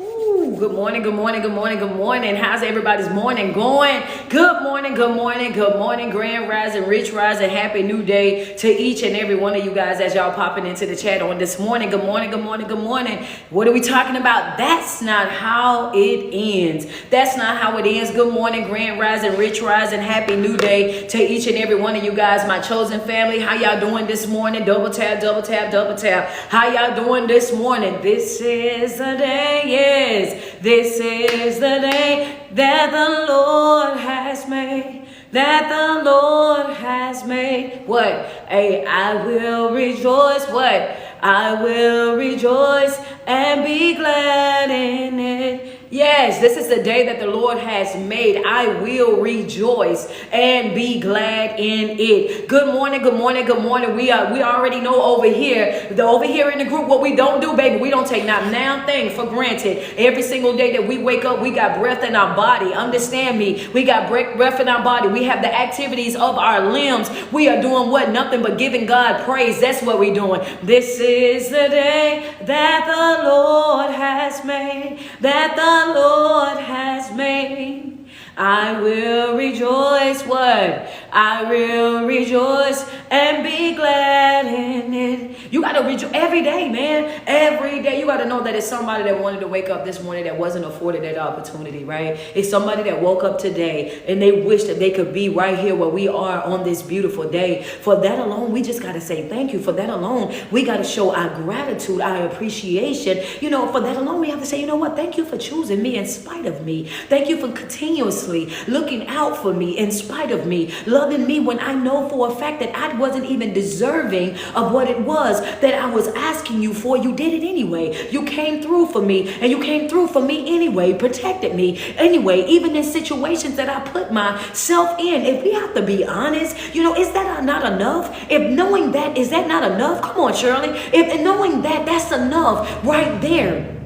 Ooh, good morning, good morning, good morning, good morning. How's everybody's morning going? Good morning, good morning, good morning. Grand Rising, Rich Rising, Happy New Day to each and every one of you guys as y'all popping into the chat on this morning. Good morning, good morning, good morning. What are we talking about? That's not how it ends. That's not how it ends. Good morning, Grand Rising, Rich Rising, Happy New Day to each and every one of you guys, my chosen family. How y'all doing this morning? Double tap, double tap, double tap. How y'all doing this morning? This is the day, yes. This is the day that the Lord has made. That the Lord has made. What? Hey, I will rejoice. What? I will rejoice and be glad in it. Yes, this is the day that the Lord has made. I will rejoice and be glad in it. Good morning, good morning, good morning. We already know over here in the group what we don't do, baby. We don't take not now thing for granted. Every single day that we wake up, we got breath in our body. Understand me? We got breath in our body. We have the activities of our limbs. We are doing what? Nothing but giving God praise. That's what we're doing. This is the day that the Lord has made. That the Lord has made. I will rejoice. What? I will rejoice and be glad in it. You got to rejoice every day, man. Every day. You got to know that it's somebody that wanted to wake up this morning that wasn't afforded that opportunity, right? It's somebody that woke up today and they wish that they could be right here where we are on this beautiful day. For that alone, we just got to say thank you. For that alone, we got to show our gratitude, our appreciation. You know, for that alone, we have to say, you know what? Thank you for choosing me in spite of me. Thank you for continuously looking out for me in spite of me, loving me when I know for a fact that I wasn't even deserving of what it was that I was asking you for. You did it anyway. You came through for me, and you came through for me anyway, protected me anyway, even in situations that I put myself in. If we have to be honest, you know, is that not enough? If knowing that, is that not enough? Come on, Shirley. If knowing that, that's enough right there.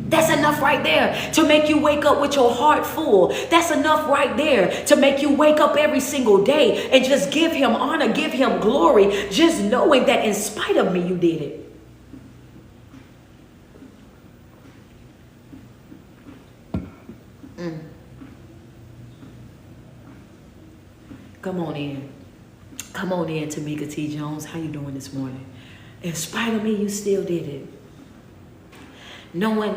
That's enough right there to make you wake up with your heart full. That's enough right there to make you wake up every single day and just give him honor, give him glory, just knowing that in spite of me, you did it. Come on in. Come on in, Tamika T. Jones. How you doing this morning? In spite of me, you still did it. Knowing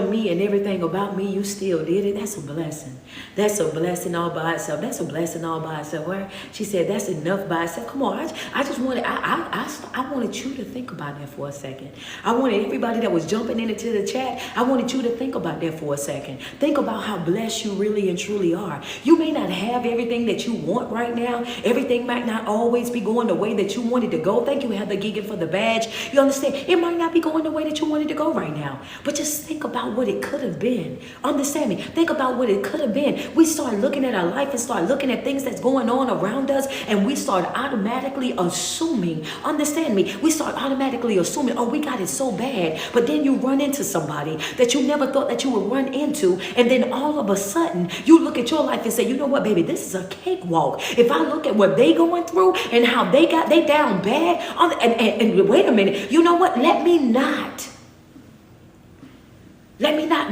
me and everything about me, you still did it. That's a blessing. That's a blessing all by itself. That's a blessing all by itself. Right? She said that's enough by itself. Come on, I just wanted I wanted you to think about that for a second. I wanted everybody that was jumping into the chat, I wanted you to think about that for a second. Think about how blessed you really and truly are. You may not have everything that you want right now. Everything might not always be going the way that you wanted to go. Thank you, Heather Gigan, for the badge. You understand? It might not be going the way that you wanted to go right now. But just think about what it could have been. Understand me? Think about what it could have been. We start looking at our life and start looking at things that's going on around us, and we start automatically assuming. Understand me? We start automatically assuming, oh, we got it so bad. But then you run into somebody that you never thought that you would run into, and then all of a sudden you look at your life and say, you know what, baby, this is a cakewalk. If I look at what they going through and how they down bad, and wait a minute, you know what? Let me not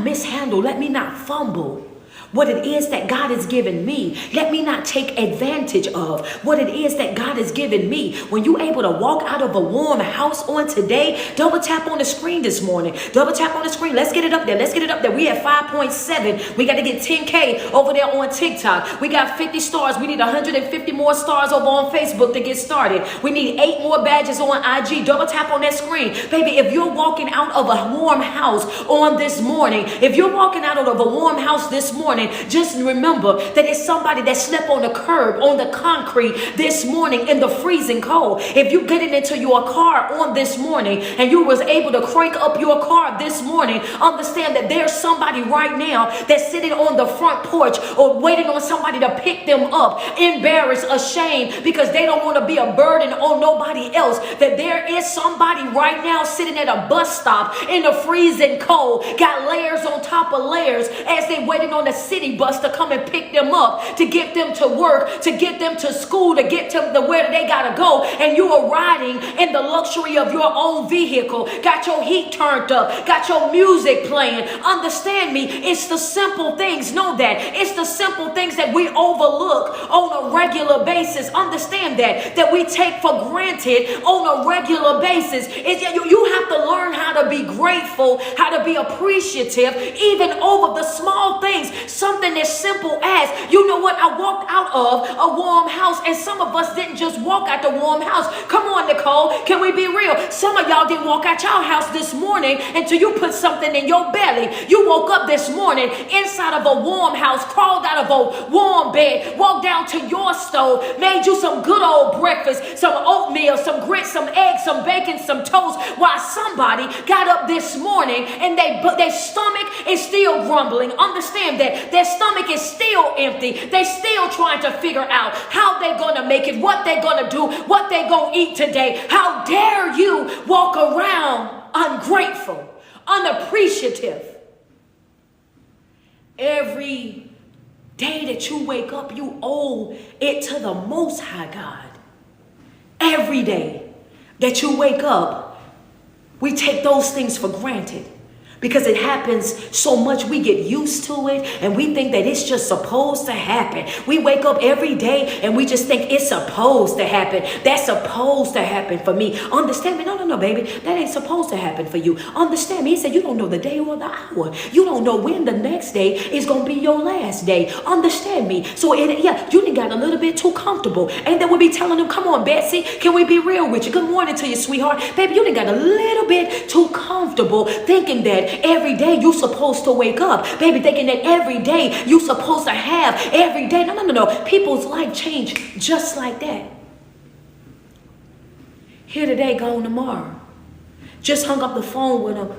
mishandle. Let me not fumble what it is that God has given me. Let me not take advantage of what it is that God has given me. When you're able to walk out of a warm house on today, double tap on the screen this morning. Double tap on the screen. Let's get it up there. Let's get it up there. We at 5.7. We got to get 10K over there on TikTok. We got 50 stars. We need 150 more stars over on Facebook to get started. We need 8 more badges on IG. Double tap on that screen. Baby, if you're walking out of a warm house on this morning, if you're walking out of a warm house this morning, just remember that it's somebody that slept on the curb, on the concrete this morning in the freezing cold. If you getting into your car on this morning and you was able to crank up your car this morning, understand that there's somebody right now that's sitting on the front porch or waiting on somebody to pick them up, embarrassed, ashamed, because they don't want to be a burden on nobody else. That there is somebody right now sitting at a bus stop in the freezing cold, got layers on top of layers as they waiting on the city bus to come and pick them up, to get them to work, to get them to school, to get to where they gotta go, and you are riding in the luxury of your own vehicle, got your heat turned up, got your music playing. Understand me, it's the simple things. Know that it's the simple things that we overlook on a regular basis. Understand that we take for granted on a regular basis. You have to learn how to be grateful, how to be appreciative, even over the small things. Something as simple as, you know what, I walked out of a warm house, and some of us didn't just walk out the warm house. Come on, Nicole, can we be real? Some of y'all didn't walk out your house this morning until you put something in your belly. You woke up this morning inside of a warm house, crawled out of a warm bed, walked down to your stove, made you some good old breakfast, some oatmeal, some grits, some eggs, some bacon, some toast, while somebody got up this morning and their stomach is still grumbling. Understand that their stomach is still empty. They're still trying to figure out how they're going to make it, what they're going to do, what they're going to eat today. How dare you walk around ungrateful, unappreciative? Every day that you wake up, you owe it to the Most High God. Every day that you wake up, we take those things for granted. Because it happens so much, we get used to it and we think that it's just supposed to happen. We wake up every day and we just think it's supposed to happen. That's supposed to happen for me. Understand me? No, baby. That ain't supposed to happen for you. Understand me? He said you don't know the day or the hour. You don't know when the next day is going to be your last day. Understand me? So, you done got a little bit too comfortable. And then we'll be telling them, come on, Betsy, can we be real with you? Good morning to you, sweetheart. Baby, you done got a little bit too comfortable thinking that every day you supposed to wake up, baby, thinking that every day you supposed to have every day. No. People's life change just like that. Here today, gone tomorrow. Just hung up the phone with them,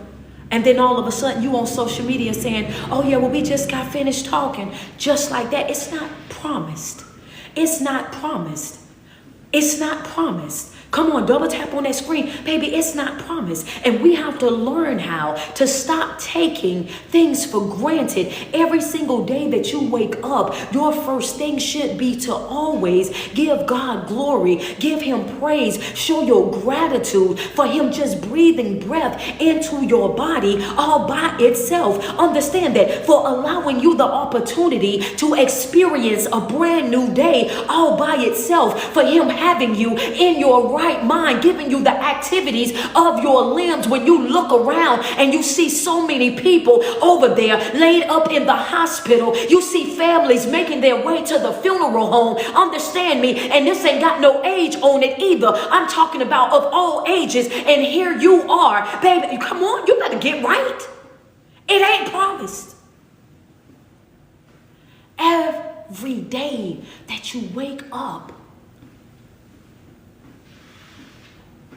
and then all of a sudden you on social media saying, oh yeah, well, we just got finished talking. Just like that. It's not promised. It's not promised. It's not promised. Come on, double tap on that screen. Baby, it's not promised. And we have to learn how to stop taking things for granted. Every single day that you wake up, your first thing should be to always give God glory, give him praise, show your gratitude for him just breathing breath into your body all by itself. Understand that, for allowing you the opportunity to experience a brand new day all by itself, for him having you in your right mind, giving you the activities of your limbs. When you look around and you see so many people over there laid up in the hospital, you see families making their way to the funeral home. Understand me, and this ain't got no age on it either. I'm talking about of all ages, and here you are, baby. Come on, you better get right. It ain't promised. Every day that you wake up,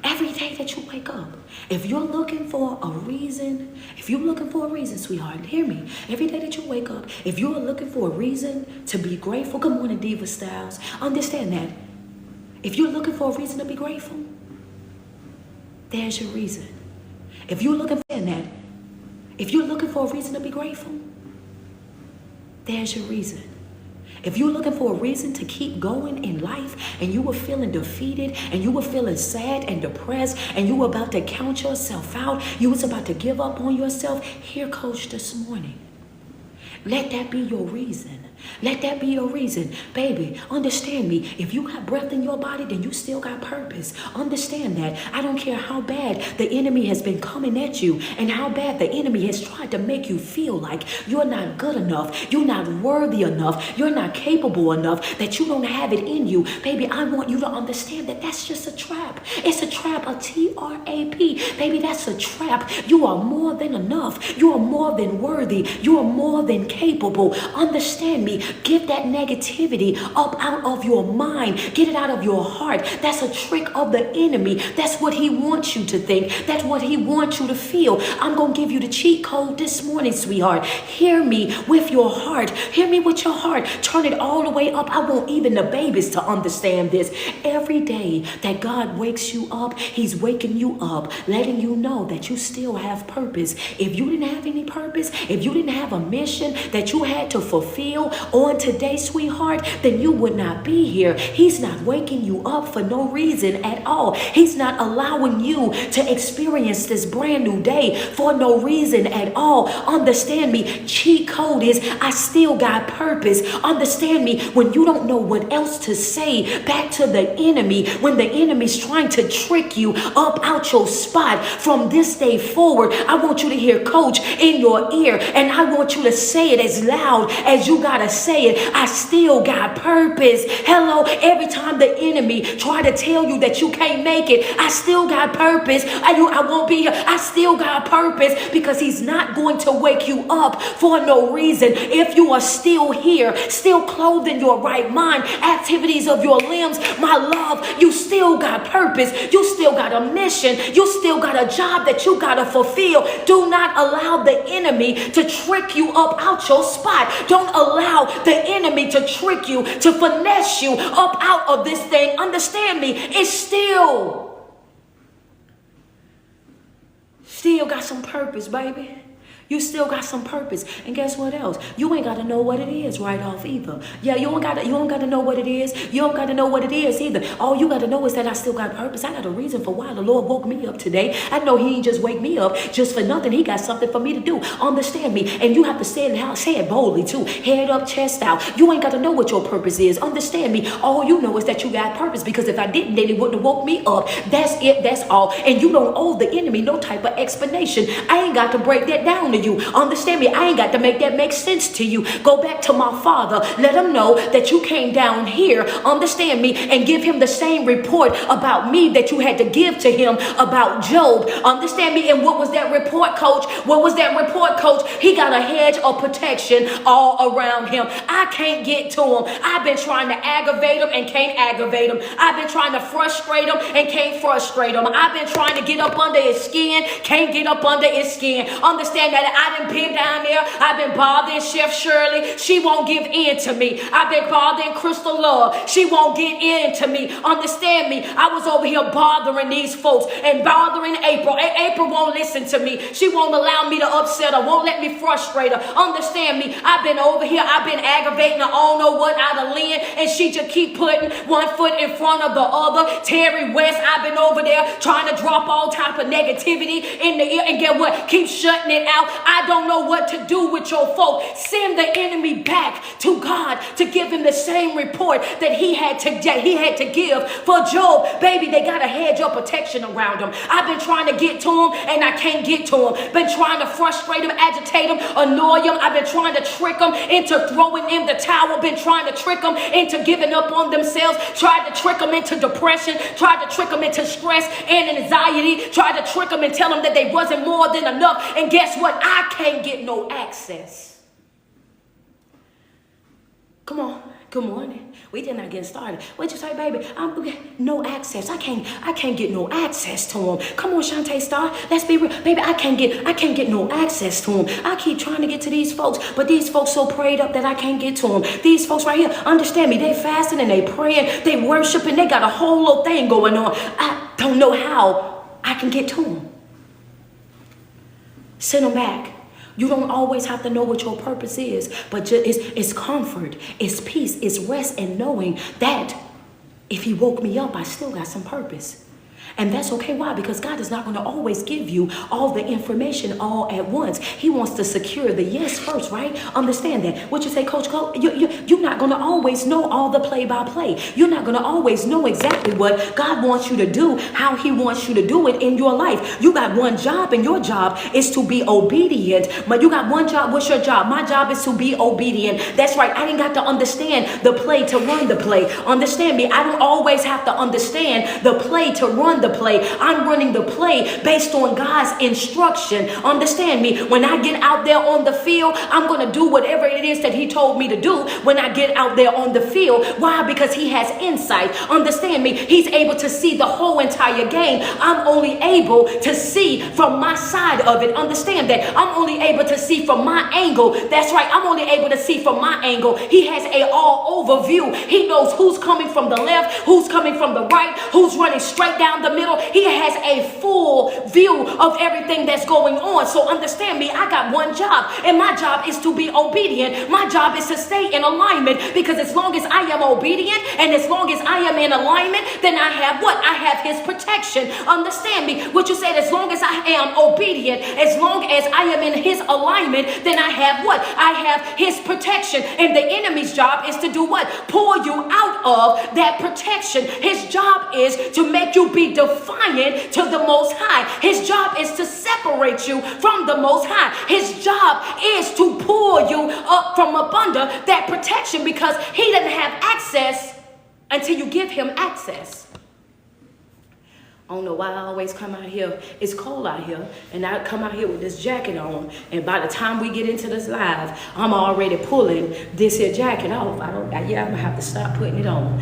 every day that you wake up, if you're looking for a reason, sweetheart, hear me. Every day that you wake up, if you're looking for a reason to be grateful, good morning, Diva Styles. Understand that. If you're looking for a reason to be grateful, there's your reason. If you're looking for that, if you're looking for a reason to be grateful, there's your reason. If you're looking for a reason to keep going in life, and you were feeling defeated, and you were feeling sad and depressed, and you were about to count yourself out, you was about to give up on yourself, hear Coach this morning. Let that be your reason. Let that be your reason. Baby, understand me. If you got breath in your body, then you still got purpose. Understand that. I don't care how bad the enemy has been coming at you and how bad the enemy has tried to make you feel like you're not good enough, you're not worthy enough, you're not capable enough, that you don't have it in you. Baby, I want you to understand that that's just a trap. It's a trap, a T-R-A-P. Baby, that's a trap. You are more than enough. You are more than worthy. You are more than capable. Understand me. enemy. Get that negativity up out of your mind. Get it out of your heart. That's a trick of the enemy. That's what he wants you to think. That's what he wants you to feel. I'm going to give you the cheat code this morning, sweetheart. Hear me with your heart. Hear me with your heart. Turn it all the way up. I want even the babies to understand this. Every day that God wakes you up, he's waking you up, letting you know that you still have purpose. If you didn't have any purpose, if you didn't have a mission that you had to fulfill on today, sweetheart, then you would not be here. He's not waking you up for no reason at all. He's not allowing you to experience this brand new day for no reason at all. Understand me. Cheat code is I still got purpose. Understand me. When you don't know what else to say back to the enemy, when the enemy's trying to trick you up out your spot from this day forward, I want you to hear coach in your ear, and I want you to say it as loud as you gotta say it. I still got purpose. Hello, every time the enemy try to tell you that you can't make it, I still got purpose. I won't be here. I still got purpose, because he's not going to wake you up for no reason. If you are still here, still clothed in your right mind, activities of your limbs, my love, you still got purpose. You still got a mission. You still got a job that you got to fulfill. Do not allow the enemy to trick you up out your spot. Don't allow the enemy to trick you, to finesse you up out of this thing. Understand me. It's still got some purpose, baby. You still got some purpose. And guess what else? You ain't got to know what it is right off either. Yeah, you don't got to know what it is. You don't got to know what it is either. All you got to know is that I still got purpose. I got a reason for why the Lord woke me up today. I know he ain't just wake me up just for nothing. He got something for me to do. Understand me. And you have to say it boldly too. Head up, chest out. You ain't got to know what your purpose is. Understand me. All you know is that you got purpose, because if I didn't, then it wouldn't have woke me up. That's it. That's all. And you don't owe the enemy no type of explanation. I ain't got to break that down to you. Understand me. I ain't got to make that make sense to you. Go back to my father. Let him know that you came down here. Understand me. And give him the same report about me that you had to give to him about Job. Understand me. And what was that report, coach? What was that report, coach? He got a hedge of protection all around him. I can't get to him. I've been trying to aggravate him and can't aggravate him. I've been trying to frustrate him and can't frustrate him. I've been trying to get up under his skin, can't get up under his skin. Understand that I done been down there. I've been bothering Chef Shirley. She won't give in to me. I've been bothering Crystal Love. She won't get in to me. Understand me. I was over here bothering these folks and bothering April. April won't listen to me. She won't allow me to upset her. Won't let me frustrate her. Understand me. I've been over here. I've been aggravating her. I don't know what out of Lynn. And she just keep putting one foot in front of the other. Terry West, I've been over there trying to drop all type of negativity in the ear. And get what? Keep shutting it out. I don't know what to do with your folk. Send the enemy back to God to give him the same report that he had to give for Job. Baby, they got a hedge of protection around him. I've been trying to get to him and I can't get to him. Been trying to frustrate him, agitate him, annoy him. I've been trying to trick him into throwing in the towel. Been trying to trick him into giving up on themselves. Tried to trick them into depression. Tried to trick them into stress and anxiety. Tried to trick them and tell them that they wasn't more than enough. And guess what? I can't get no access. Come on. Good morning. We did not get started. What you say, baby? No access. I can't get no access to him. Come on, Shantae Star. Let's be real. Baby, I can't get no access to him. I keep trying to get to these folks, but these folks so prayed up that I can't get to them. These folks right here, understand me. They fasting and they praying, they worshiping, they got a whole little thing going on. I don't know how I can get to them. Send them back. You don't always have to know what your purpose is, but it's comfort, it's peace, it's rest, and knowing that if he woke me up, I still got some purpose. And that's okay. Why? Because God is not going to always give you all the information all at once. He wants to secure the yes first, right? Understand that. What you say, Coach Cole? You're not going to always know all the play-by-play. You're not going to always know exactly what God wants you to do, how he wants you to do it in your life. You got one job, and your job is to be obedient. But you got one job. What's your job? My job is to be obedient. That's right. I didn't got to understand the play to run the play. Understand me. I don't always have to understand the play to run the play. I'm running the play based on God's instruction. Understand me. When I get out there on the field, I'm going to do whatever it is that he told me to do when I get out there on the field. Why? Because he has insight. Understand me. He's able to see the whole entire game. I'm only able to see from my side of it. Understand that. I'm only able to see from my angle. That's right. I'm only able to see from my angle. He has a all over view. He knows who's coming from the left, who's coming from the right, who's running straight down the middle. He has a full view of everything that's going on. So understand me. I got one job, and my job is to be obedient. My job is to stay in alignment, because as long as I am obedient and as long as I am in alignment, then I have what? I have his protection. Understand me. What you said, as long as I am obedient, as long as I am in his alignment, then I have what? I have his protection. And the enemy's job is to do what? Pull you out of that protection. His job is to make you be defiant to the Most High. His job is to separate you from the Most High. His job is to pull you up from up under that protection, because he doesn't have access until you give him access. I don't know why I always come out here. It's cold out here, and I come out here with this jacket on, and by the time we get into this live, I'm already pulling this here jacket off. I'm gonna have to stop putting it on.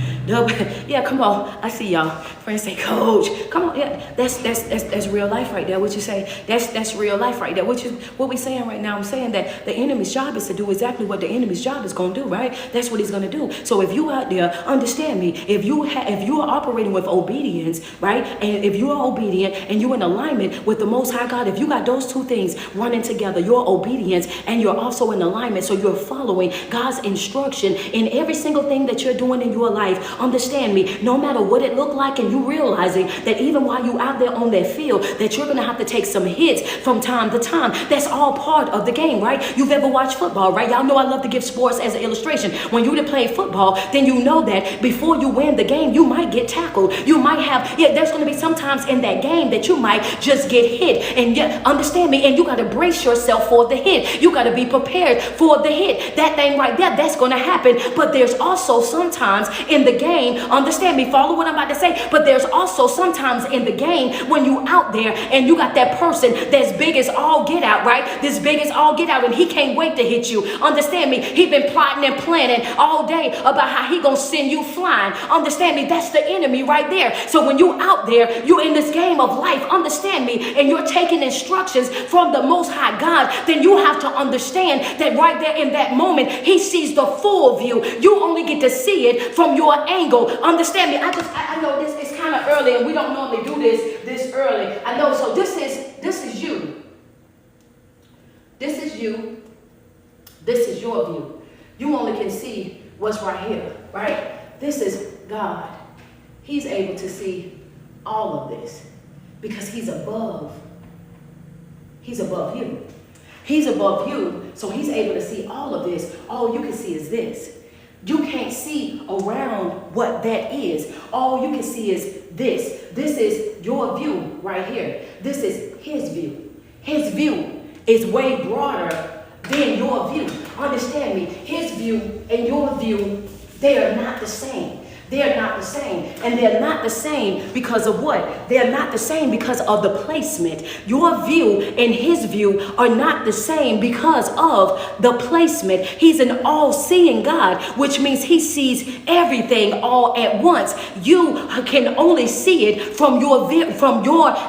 Yeah, come on. I see y'all. Friends say, Coach, come on. Yeah, that's real life right there. What you say? That's real life right there. What we saying right now? I'm saying that the enemy's job is to do exactly what the enemy's job is gonna do, right? That's what he's gonna do. So if you out there, understand me. If you are operating with obedience, right? And if you are obedient and you're in alignment with the Most High God, if you got those two things running together, your obedience and you're also in alignment, so you're following God's instruction in every single thing that you're doing in your life, understand me, no matter what it looked like, and you realizing that even while you out there on that field, that you're going to have to take some hits from time to time. That's all part of the game, right? You've ever watched football, right? Y'all know I love to give sports as an illustration. When you play football, then you know that before you win the game, you might get tackled. You might have, there's going to be sometimes in that game that you might just get hit. And understand me, and you got to brace yourself for the hit. You got to be prepared for the hit. That thing right there, that's going to happen. But there's also sometimes in the game, understand me, follow what I'm about to say, but there's also sometimes in the game when you out there and you got that person that's big as all get out, right? This big as all get out, and he can't wait to hit you. Understand me, he been plotting and planning all day about how he gonna send you flying. Understand me, that's the enemy right there. So when you out there, you in this game of life, understand me, and you're taking instructions from the Most High God, then you have to understand that right there in that moment, he sees the full view. You only get to see it from your angle. Understand me, I know this is kind of early, and we don't normally do this early. I know, so this is you. This is you. This is your view. You only can see what's right here, right? This is God. He's able to see all of this because he's above. He's above you. He's above you, so he's able to see all of this. All you can see is this. You can't see around what that is. All you can see is this. This is your view right here. This is his view. His view is way broader than your view. Understand me. His view and your view, they are not the same. They're not the same. And they're not the same because of what? They're not the same because of the placement. Your view and his view are not the same because of the placement. He's an all-seeing God, which means he sees everything all at once. You can only see it from your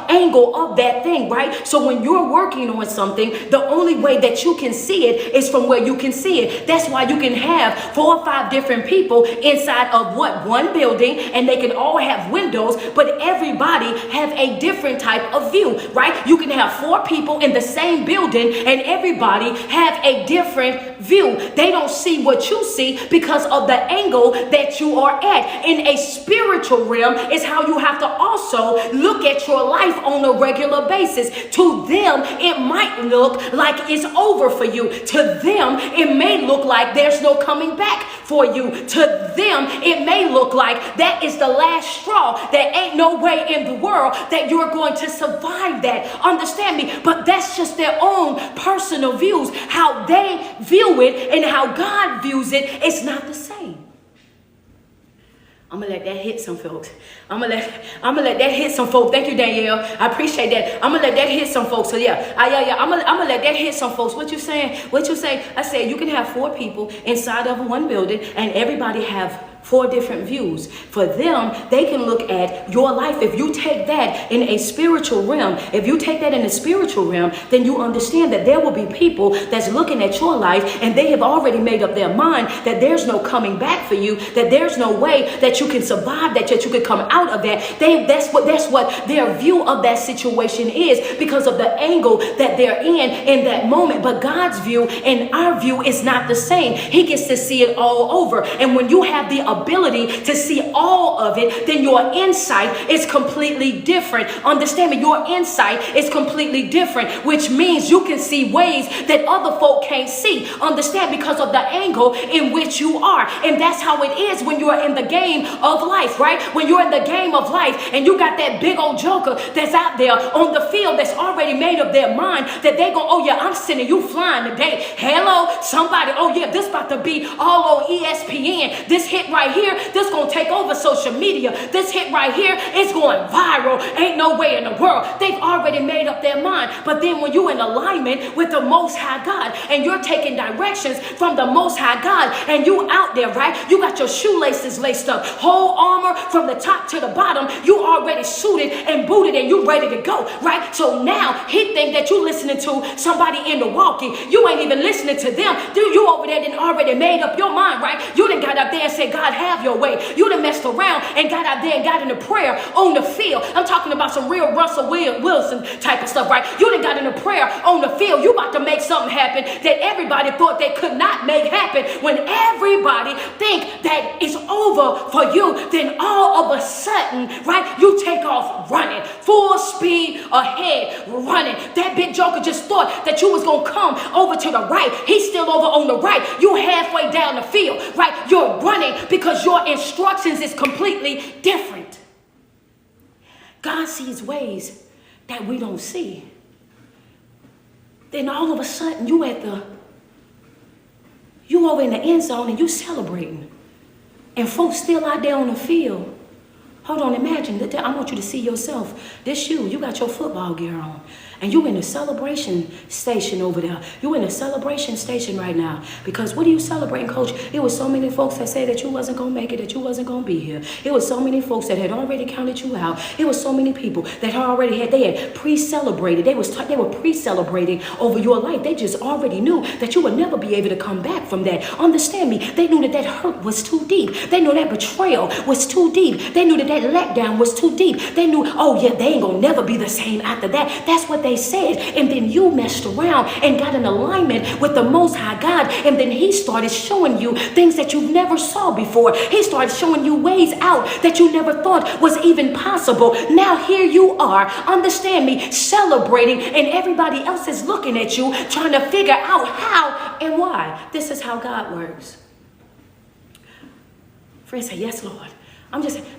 angle of that thing, right? So when you're working on something, the only way that you can see it is from where you can see it. That's why you can have 4 or 5 different people inside of what? One building, and they can all have windows, but everybody have a different type of view, right? You can have 4 people in the same building and everybody have a different view. They don't see what you see because of the angle that you are at. In a spiritual realm is how you have to also look at your life on a regular basis. To them, it might look like it's over for you. To them, it may look like there's no coming back for you. To them, it may look like that is the last straw. There ain't no way in the world that you're going to survive that. Understand me? But that's just their own personal views. How they view it and how God views it is not the same. I'm gonna let that hit some folks. I'm gonna let that hit some folks. Thank you, Danielle. I appreciate that. I'm gonna let that hit some folks. So yeah. I'm gonna let that hit some folks. What you saying? What you say? I said you can have 4 people inside of one building and everybody have 4 different views. For them, they can look at your life. If you take that in a spiritual realm, then you understand that there will be people that's looking at your life and they have already made up their mind that there's no coming back for you, that there's no way that you can survive, that you could come out of that. That's what their view of that situation is because of the angle that they're in that moment. But God's view and our view is not the same. He gets to see it all over. And when you have the ability to see all of it, then your insight is completely different. Understand me, your insight is completely different, which means you can see ways that other folk can't see. Understand, because of the angle in which you are. And that's how it is when you are in the game of life, right? When you're in the game of life and you got that big old joker that's out there on the field that's already made up their mind that they go, oh yeah, I'm sending you flying today. Hello, somebody, oh yeah, this about to be all on ESPN. This hit right here, this gonna take over social media. This hit right here is going viral. Ain't no way in the world. They've already made up their mind. But then when you're in alignment with the Most High God and you're taking directions from the Most High God and you out there, right? You got your shoelaces laced up, whole armor from the top to the bottom. You already suited and booted and you ready to go, right? So now he think that you listening to somebody in the walkie. You ain't even listening to them. You over there done already made up your mind, right? You done got up there and said, God, have your way. You done messed around and got out there and got into prayer on the field. I'm talking about some real Russell Wilson type of stuff, right? You done got into prayer on the field. You about to make something happen that everybody thought they could not make happen. When everybody think that it's over for you, then all of a sudden, right, you take off running, full speed ahead, running. That big joker just thought that you was going to come over to the right. He's still over on the right. You halfway down the field, right? You're running because your instructions is completely different. God sees ways that we don't see. Then all of a sudden you over in the end zone and you celebrating. And folks still out there on the field. Hold on, imagine. I want you to see yourself. This you got your football gear on. And you in a celebration station over there. You in a celebration station right now. Because what are you celebrating, Coach? It was so many folks that said that you wasn't going to make it, that you wasn't going to be here. It was so many folks that had already counted you out. It was so many people that had pre-celebrated. They were pre-celebrating over your life. They just already knew that you would never be able to come back from that. Understand me. They knew that hurt was too deep. They knew that betrayal was too deep. They knew that letdown was too deep. They knew, oh yeah, they ain't going to never be the same after that. That's what they said. And then you messed around and got in alignment with the Most High God. And then he started showing you things that you never saw before. He started showing you ways out that you never thought was even possible. Now here you are, understand me, celebrating, and everybody else is looking at you trying to figure out how and why. This is how God works. Friends say, yes, Lord.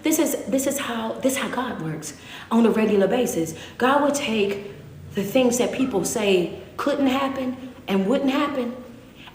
This is how God works on a regular basis. God will take the things that people say couldn't happen and wouldn't happen,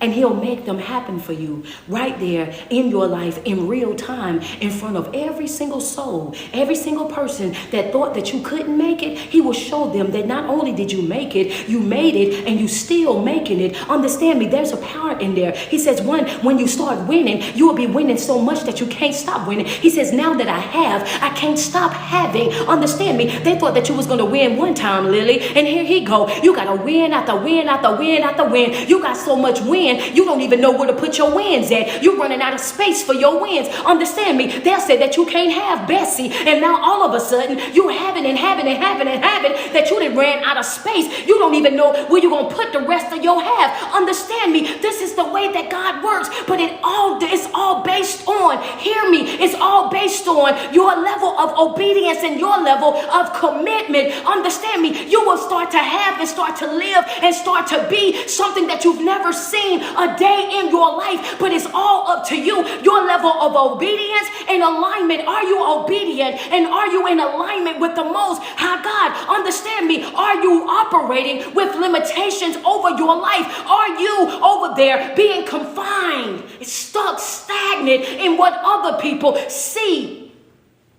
and he'll make them happen for you right there in your life in real time in front of every single soul, every single person that thought that you couldn't make it. He will show them that not only did you make it, you made it and you still making it. Understand me, there's a power in there. He says, when you start winning, you will be winning so much that you can't stop winning. He says, now that I can't stop having. Understand me, they thought that you was going to win one time, Lily, and here he go. You got to win after win after win after win. You got so much win. You don't even know where to put your wins at. You're running out of space for your wins. Understand me. They said that you can't have Bessie. And now all of a sudden, you having that you done ran out of space. You don't even know where you're going to put the rest of your half. Understand me. This is the way that God works. But it's all based on, hear me, it's all based on your level of obedience and your level of commitment. Understand me. You will start to have and start to live and start to be something that you've never seen seen a day in your life, but it's all up to you. Your level of obedience and alignment. Are you obedient and are you in alignment with the Most High God? Understand me. Are you operating with limitations over your life? Are you over there being confined, stuck, stagnant in what other people see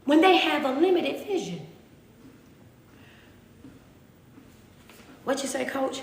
when they have a limited vision? What you say, Coach?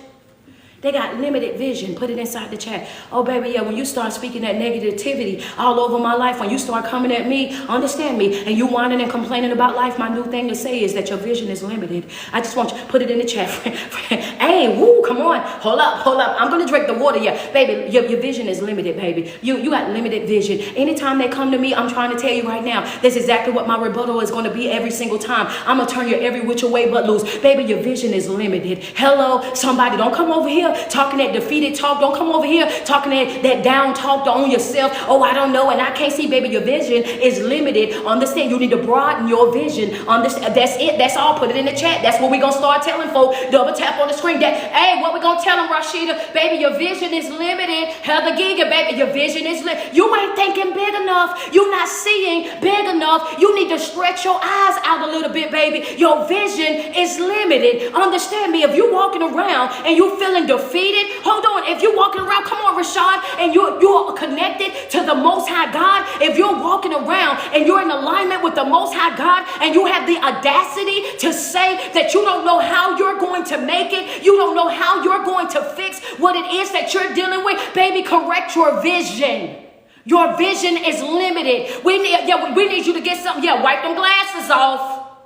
They got limited vision. Put it inside the chat. Oh, baby, yeah, when you start speaking that negativity all over my life, when you start coming at me, understand me, and you whining and complaining about life, my new thing to say is that your vision is limited. I just want you to put it in the chat. Hey, woo, come on. Hold up. I'm going to drink the water. Yeah, baby, your vision is limited, baby. You got limited vision. Anytime they come to me, I'm trying to tell you right now, that's exactly what my rebuttal is going to be every single time. I'm going to turn you every which way but loose. Baby, your vision is limited. Hello, somebody, don't come over here talking that defeated talk. Don't come over here talking that down talk on yourself. Oh, I don't know and I can't see. Baby, your vision is limited. Understand, you need to broaden your vision. Understand, that's it. That's all. Put it in the chat. That's what we're going to start telling folks. Double tap on the screen. Hey, what we going to tell them, Rashida? Baby, your vision is limited. Heather Giga, baby, your vision is limited. You ain't thinking big enough. You're not seeing big enough. You need to stretch your eyes out a little bit, baby. Your vision is limited. Understand me. If you're walking around and you're feeling defeated, hold on. If you're walking around, come on, Rashad, and you're connected to the Most High God, if you're walking around and you're in alignment with the Most High God, and you have the audacity to say that you don't know how you're going to make it, you don't know how you're going to fix what it is that you're dealing with, baby, correct your vision. Your vision is limited. We need you to get something. Yeah, wipe them glasses off.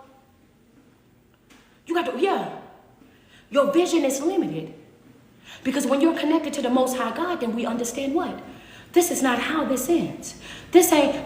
You got to, your vision is limited. Because when you're connected to the Most High God, then we understand what? This is not how this ends. This ain't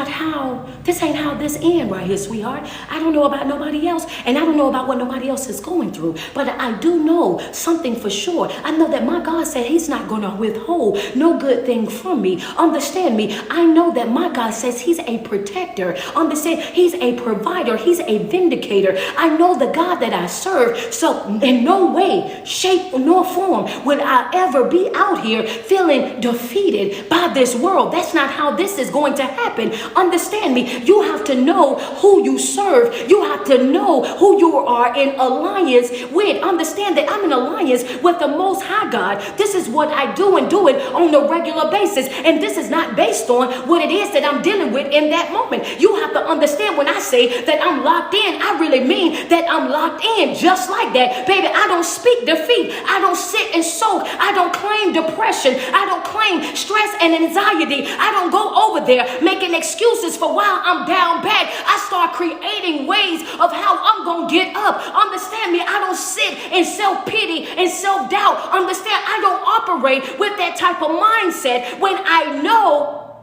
how this ends right here, sweetheart. I don't know about nobody else, and I don't know about what nobody else is going through, but I do know something for sure. I know that my God said he's not going to withhold no good thing from me. Understand me. I know that my God says he's a protector. Understand, he's a provider. He's a vindicator. I know the God that I serve. So in no way, shape, nor form would I ever be out here feeling defeated by this world. That's not how this is going to happen. Understand me. You have to know who you serve. You have to know who you are in alliance with. Understand that I'm in alliance with the Most High God. This is what I do and do it on a regular basis. And this is not based on what it is that I'm dealing with in that moment. You have to understand when I say that I'm locked in, I really mean that I'm locked in just like that. Baby, I don't speak defeat. I don't sit and soak. I don't claim depression. I don't claim stress and anxiety. I don't go over there making excuses for why I'm down bad. I start creating ways of how I'm going to get up. Understand me. I don't sit in self-pity and self-doubt. Understand, I don't operate with that type of mindset when I know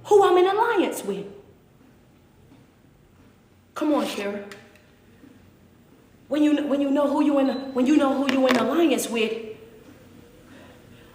who I'm in alliance with. Come on, Kara. When you know who you're in alliance with,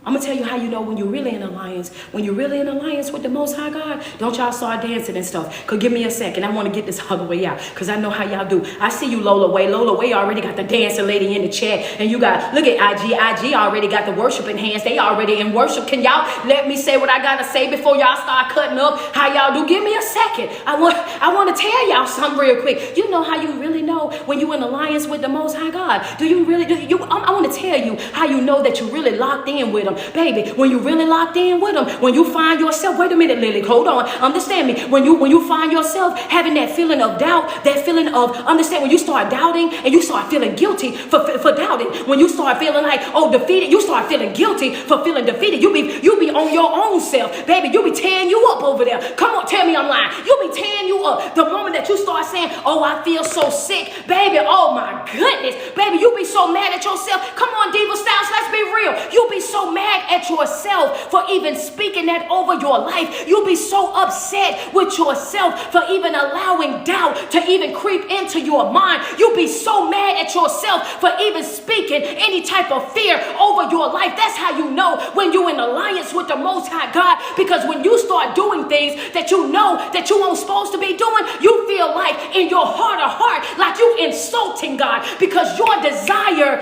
I'm going to tell you how you know when you're really in alliance. When you're really in alliance with the Most High God, don't y'all start dancing and stuff. Because give me a second. I want to get this all the way out. Because I know how y'all do. I see you, Lola Way. Lola Way already got the dancing lady in the chat. And you got, look at IG. IG already got the worshiping hands. They already in worship. Can y'all let me say what I got to say before y'all start cutting up? How y'all do? Give me a second. I want to tell y'all something real quick. You know how you really know when you're in alliance with the Most High God? Do you really? I want to tell you how you know that you're really locked in with him. Baby, when you really locked in with him, when you find yourself, wait a minute, Lily, hold on, understand me, when you find yourself having that feeling of doubt, that feeling of, understand, when you start doubting and you start feeling guilty for doubting, when you start feeling like, defeated, you start feeling guilty for feeling defeated, you be on your own self, baby, you be tearing you up over there. Come on, tell me I'm lying. You be tearing you up. The moment that you start saying, I feel so sick, baby, oh my goodness, baby, you be so mad at yourself. Come on, Diva Styles, let's be real. You be so mad at yourself for even speaking that over your life. You'll be so upset with yourself for even allowing doubt to even creep into your mind. You'll be so mad at yourself for even speaking any type of fear over your life. That's how you know when you're in alliance with the Most High God, because when you start doing things that you know that you weren't supposed to be doing, you feel like in your heart of heart like you insulting God, because your desire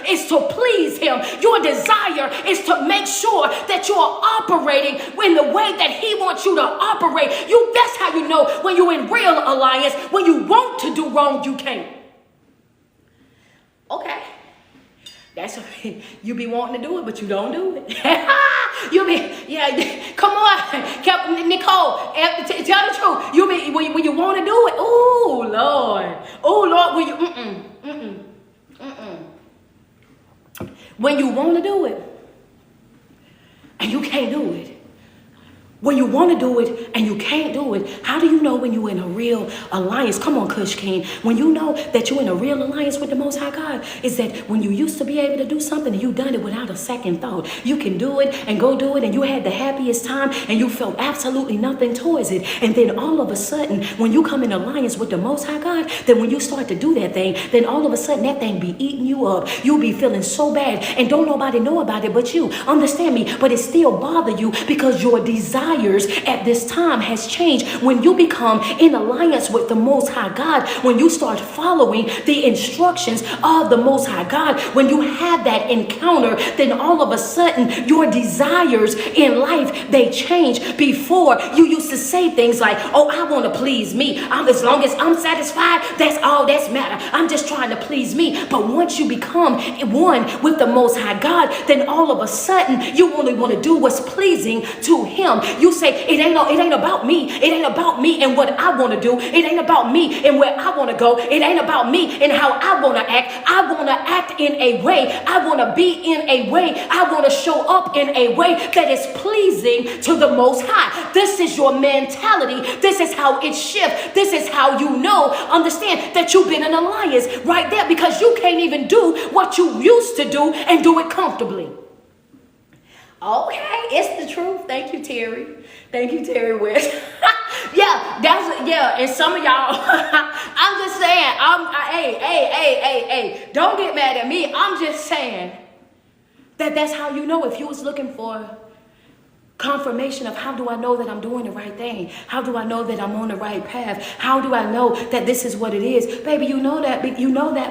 is to please please him. Your desire is to make sure that you are operating in the way that he wants you to operate. That's how you know when you're in real alliance. When you want to do wrong, you can't. Okay. That's you be wanting to do it, but you don't do it. Come on, Nicole, tell the truth. You be when you want to do it. Oh Lord, when you want to do it and you can't do it. When you want to do it and you can't do it, how do you know when you're in a real alliance? Come on, Kush King. When you know that you're in a real alliance with the Most High God, is that when you used to be able to do something and you done it without a second thought. You can do it and go do it and you had the happiest time and you felt absolutely nothing towards it. And then all of a sudden, when you come in alliance with the Most High God, then when you start to do that thing, then all of a sudden that thing be eating you up. You'll be feeling so bad and don't nobody know about it but you. Understand me? But it still bother you because your desires at this time has changed. When you become in alliance with the Most High God, when you start following the instructions of the Most High God, when you have that encounter, then all of a sudden your desires in life, they change. Before, you used to say things like, oh, I want to please me. As long as I'm satisfied, that's all that's matter. I'm just trying to please me. But once you become one with the Most High God, then all of a sudden you only want to do what's pleasing to him. You say, it ain't about me. It ain't about me and what I want to do. It ain't about me and where I want to go. It ain't about me and how I want to act. I want to act in a way. I want to be in a way. I want to show up in a way that is pleasing to the Most High. This is your mentality. This is how it shifts. This is how you know, understand that you've been in alliance right there, because you can't even do what you used to do and do it comfortably. Okay, it's the truth. Thank you, Terry. Thank you, Terry West. And some of y'all, I'm just saying, hey, don't get mad at me. I'm just saying that's how you know. If you was looking for confirmation of how do I know that I'm doing the right thing? How do I know that I'm on the right path? How do I know that this is what it is? Baby, you know that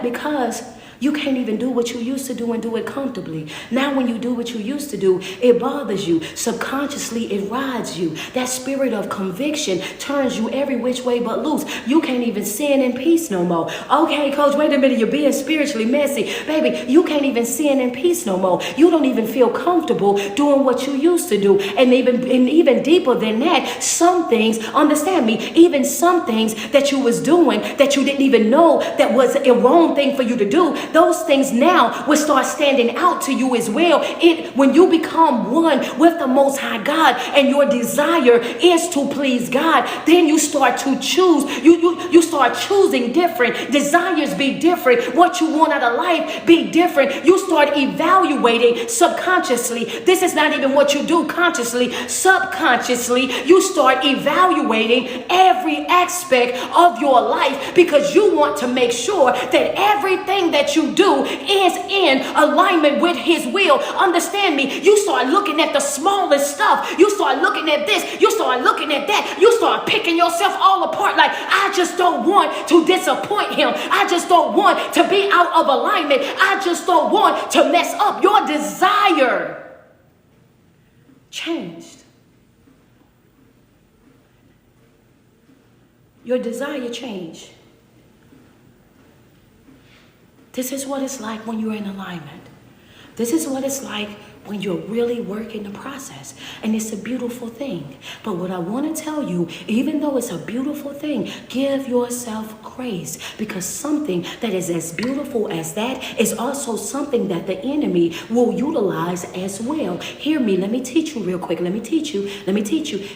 because you can't even do what you used to do and do it comfortably. Now when you do what you used to do, it bothers you. Subconsciously, it rides you. That spirit of conviction turns you every which way but loose. You can't even sin in peace no more. Okay, coach, wait a minute. You're being spiritually messy. Baby, you can't even sin in peace no more. You don't even feel comfortable doing what you used to do. And even deeper than that, some things, understand me, even some things that you was doing that you didn't even know that was a wrong thing for you to do, those things now will start standing out to you as well. When you become one with the Most High God and your desire is to please God, then you start to choose. You start choosing different. Desires be different. What you want out of life be different. You start evaluating subconsciously. This is not even what you do consciously. Subconsciously, you start evaluating every aspect of your life because you want to make sure that everything that you do is in alignment with his will. Understand me. You start looking at the smallest stuff. You start looking at this. You start looking at that. You start picking yourself all apart like, I just don't want to disappoint him. I just don't want to be out of alignment. I just don't want to mess up. Your desire changed. Your desire changed. This is what it's like when you're in alignment. This is what it's like when you're really working the process. And it's a beautiful thing. But what I want to tell you, even though it's a beautiful thing, give yourself grace, because something that is as beautiful as that is also something that the enemy will utilize as well. Hear me. Let me teach you real quick. Let me teach you.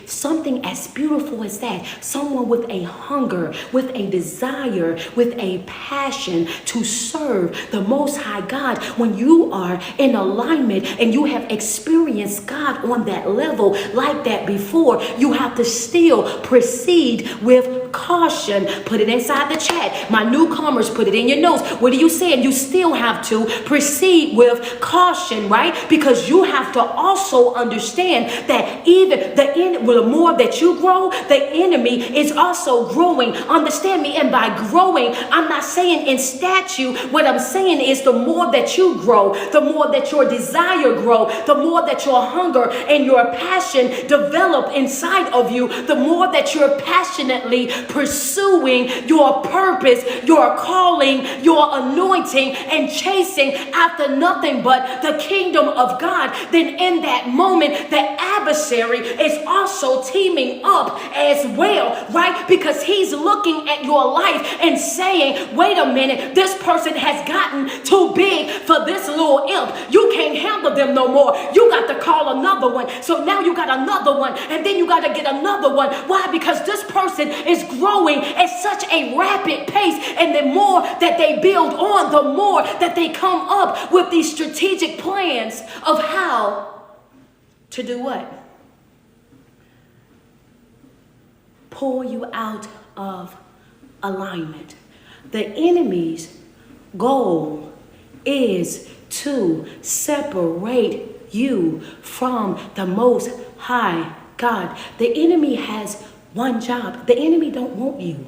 Something as beautiful as that. Someone with a hunger, with a desire, with a passion to serve the Most High God. When you are in alignment and you have experienced God on that level like that before, you have to still proceed with with caution. Put it inside the chat. My newcomers, put it in your notes. What are you saying? You still have to proceed with caution, right? Because you have to also understand that even the more that you grow, the enemy is also growing. Understand me? And by growing, I'm not saying in statue. What I'm saying is the more that you grow, the more that your desire grow, the more that your hunger and your passion develop inside of you, the more that you're passionately pursuing your purpose, your calling, your anointing, and chasing after nothing but the kingdom of God, then in that moment, the adversary is also teaming up as well, right? Because he's looking at your life and saying, wait a minute, this person has gotten too big for this little imp. You can't handle them no more. You got to call another one. So now you got another one, and then you got to get another one. Why? Because this person is growing at such a rapid pace, and the more that they build on, the more that they come up with these strategic plans of how to do what? Pull you out of alignment. The enemy's goal is to separate you from the Most High God. The enemy has one job. The enemy don't want you.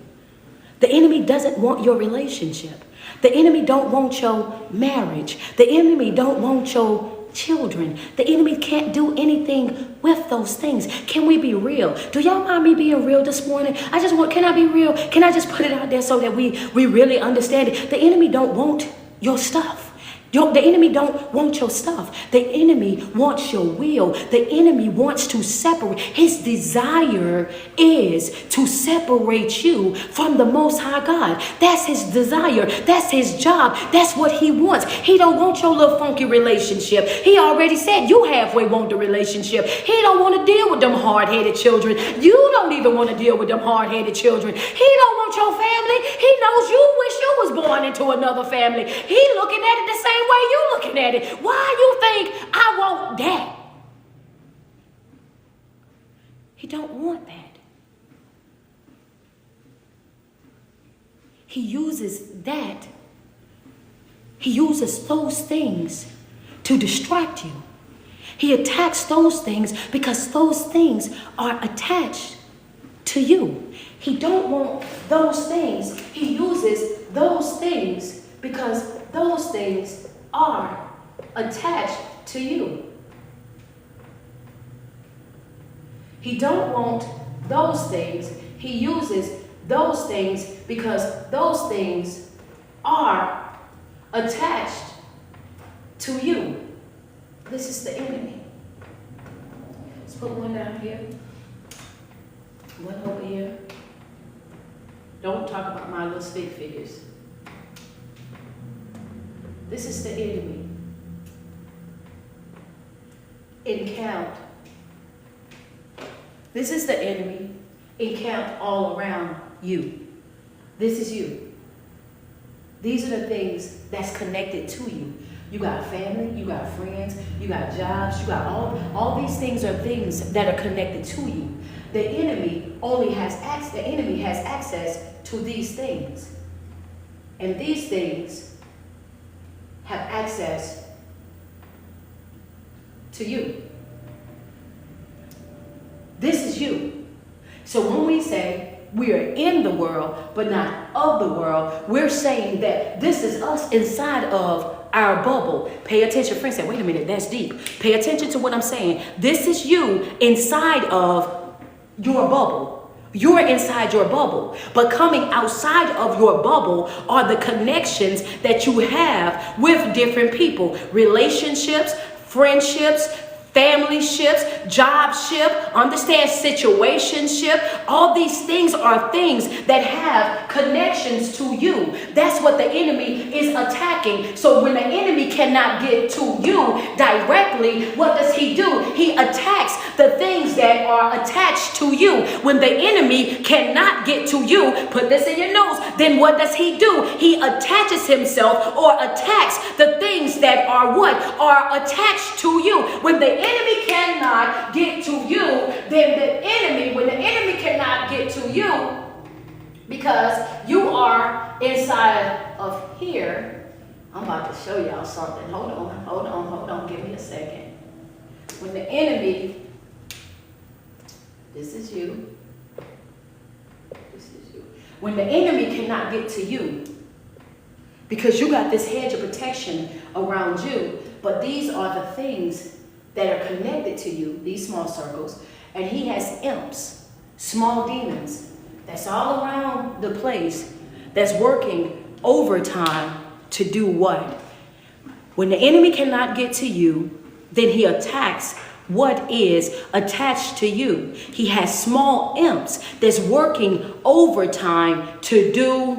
The enemy doesn't want your relationship. The enemy don't want your marriage. The enemy don't want your children. The enemy can't do anything with those things. Can we be real? Do y'all mind me being real this morning? Can I be real? Can I just put it out there so that we really understand it? The enemy don't want your stuff. The enemy don't want your stuff. The enemy wants your will. The enemy wants to separate. His desire is to separate you from the Most High God. That's his desire. That's his job. That's what he wants. He don't want your little funky relationship. He already said you halfway want the relationship. He don't want to deal with them hard-headed children. You don't even want to deal with them hard-headed children. He don't want your family. He knows you wish you was born into another family. He looking at it the same way you looking at it. Why you think I want that? He don't want that. He uses that. He uses those things to distract you. He attacks those things because those things are attached to you. He don't want those things. He uses those things because those things are attached to you. He don't want those things. He uses those things because those things are attached to you. This is the enemy. Let's put one down here, one over here. Don't talk about my little stick figures. This is the enemy. Encamp. This is the enemy encamped all around you. This is you. These are the things that's connected to you. You got family, you got friends, you got jobs, you got all these things are things that are connected to you. The enemy has access to these things. And these things have access to you. This is you. So when we say we are in the world, but not of the world, we're saying that this is us inside of our bubble. Pay attention. Friends say, wait a minute, that's deep. Pay attention to what I'm saying. This is you inside of your bubble. You're inside your bubble, but coming outside of your bubble are the connections that you have with different people, relationships, friendships, family-ships, job-ship, understand situationship. All these things are things that have connections to you. That's what the enemy is attacking. So when the enemy cannot get to you directly, what does he do? He attacks the things that are attached to you. When the enemy cannot get to you, put this in your notes, then what does he do? He attaches himself or attacks the things that are what? Are attached to you. When the enemy cannot get to you, then when the enemy cannot get to you, Because you are inside of here. I'm about to show y'all something. Hold on. Give me a second. When the enemy, this is you. When the enemy cannot get to you, because you got this hedge of protection around you, but these are the things that are connected to you, these small circles, and he has imps, small demons, that's all around the place, that's working overtime to do what? When the enemy cannot get to you, then he attacks what is attached to you. He has small imps that's working overtime to do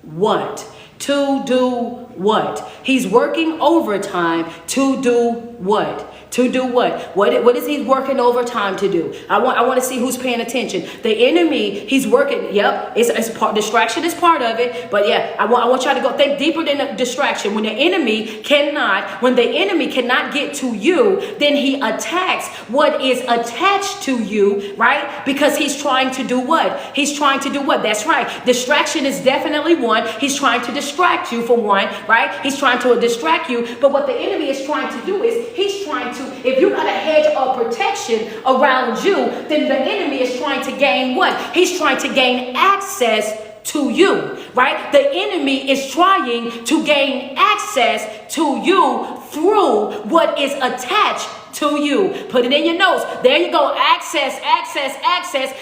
what? To do what? He's working overtime to do what? To do what? What is he working overtime to do? I want to see who's paying attention. The enemy, he's working. Yep, it's part. Distraction is part of it. But yeah, I want y'all to go think deeper than the distraction. When the enemy cannot get to you, then he attacks what is attached to you, right? Because he's trying to do what? He's trying to do what? That's right. Distraction is definitely one. He's trying to distract you for one, right? He's trying to distract you. But what the enemy is trying to do is he's trying to, if you got a hedge of protection around you, then the enemy is trying to gain what? He's trying to gain access to you, right? The enemy is trying to gain access to you through what is attached to you. Put it in your notes. There you go. Access.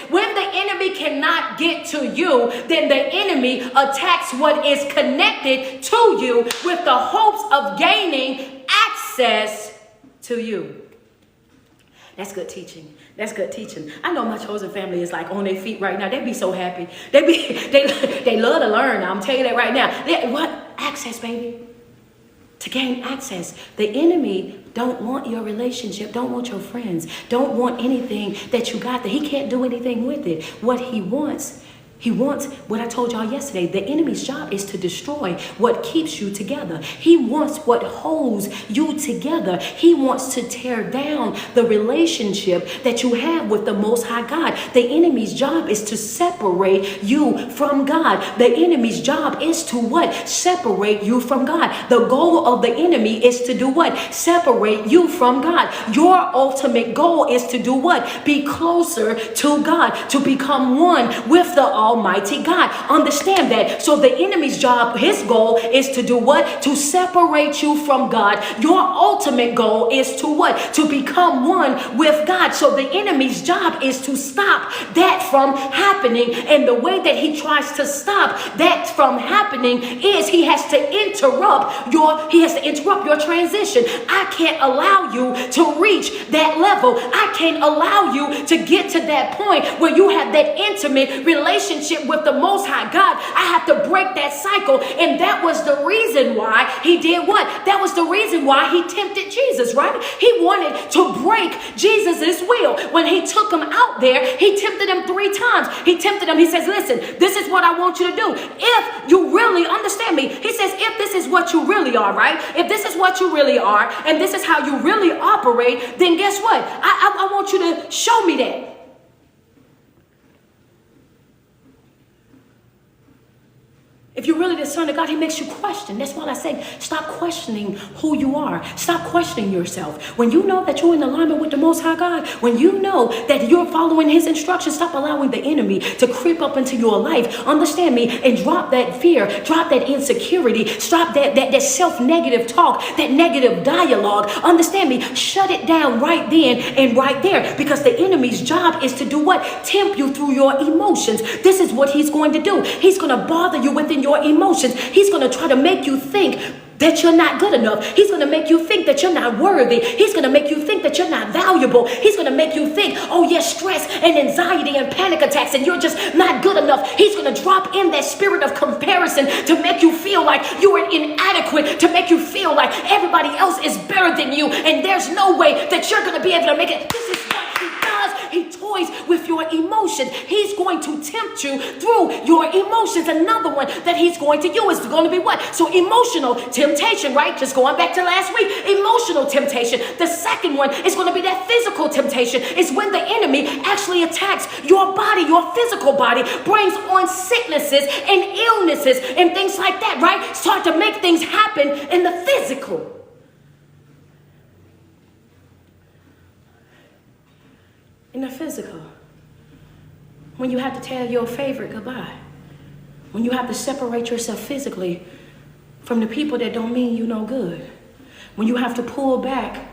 When the enemy cannot get to you, then the enemy attacks what is connected to you with the hopes of gaining access to you. That's good teaching. That's good teaching. I know my chosen family is like on their feet right now. They'd be so happy. They love to learn. I'm telling you that right now. What? Access, baby. To gain access. The enemy don't want your relationship, don't want your friends, don't want anything that you got that he can't do anything with it. What he wants what I told y'all yesterday. The enemy's job is to destroy what keeps you together. He wants what holds you together. He wants to tear down the relationship that you have with the Most High God. The enemy's job is to separate you from God. The enemy's job is to what? Separate you from God. The goal of the enemy is to do what? Separate you from God. Your ultimate goal is to do what? Be closer to God, to become one with the Almighty God. Understand that. So the enemy's job, his goal is to do what? To separate you from God. Your ultimate goal is to what? To become one with God. So the enemy's job is to stop that from happening. And the way that he tries to stop that from happening is he has to interrupt your transition. I can't allow you to reach that level. I can't allow you to get to that point where you have that intimate relationship with the Most High God. I have to break that cycle. And that was the reason why he did what? That was the reason why he tempted Jesus, right? He wanted to break Jesus's will. When he took him out there, he tempted him 3 times. He tempted him. He says, listen, this is what I want you to do. If you really understand me, he says, if this is what you really are, right? If this is what you really are, and this is how you really operate, then guess what? I want you to show me that. If you're really the son of God, he makes you question. That's why I say, stop questioning who you are. Stop questioning yourself. When you know that you're in alignment with the Most High God, when you know that you're following his instructions, stop allowing the enemy to creep up into your life. Understand me, and drop that fear, drop that insecurity, stop that self-negative talk, that negative dialogue. Understand me, shut it down right then and right there, because the enemy's job is to do what? Tempt you through your emotions. This is what he's going to do. He's going to bother you within your emotions. He's going to try to make you think that you're not good enough. He's going to make you think that you're not worthy. He's going to make you think that you're not valuable. He's going to make you think, oh yes, stress and anxiety and panic attacks, and you're just not good enough. He's going to drop in that spirit of comparison to make you feel like you are inadequate, to make you feel like everybody else is better than you, and there's no way that you're going to be able to make it. This is what he does. He toys with your emotions. He's going to tempt you through your emotions. Another one that he's going to use is going to be what? So emotional temptation, right? Just going back to last week, emotional temptation. The second one is going to be that physical temptation. It's when the enemy actually attacks your body, your physical body, brings on sicknesses and illnesses and things like that, right? Start to make things happen in the physical. In the physical. When you have to tell your favorite goodbye. When you have to separate yourself physically from the people that don't mean you no good. When you have to pull back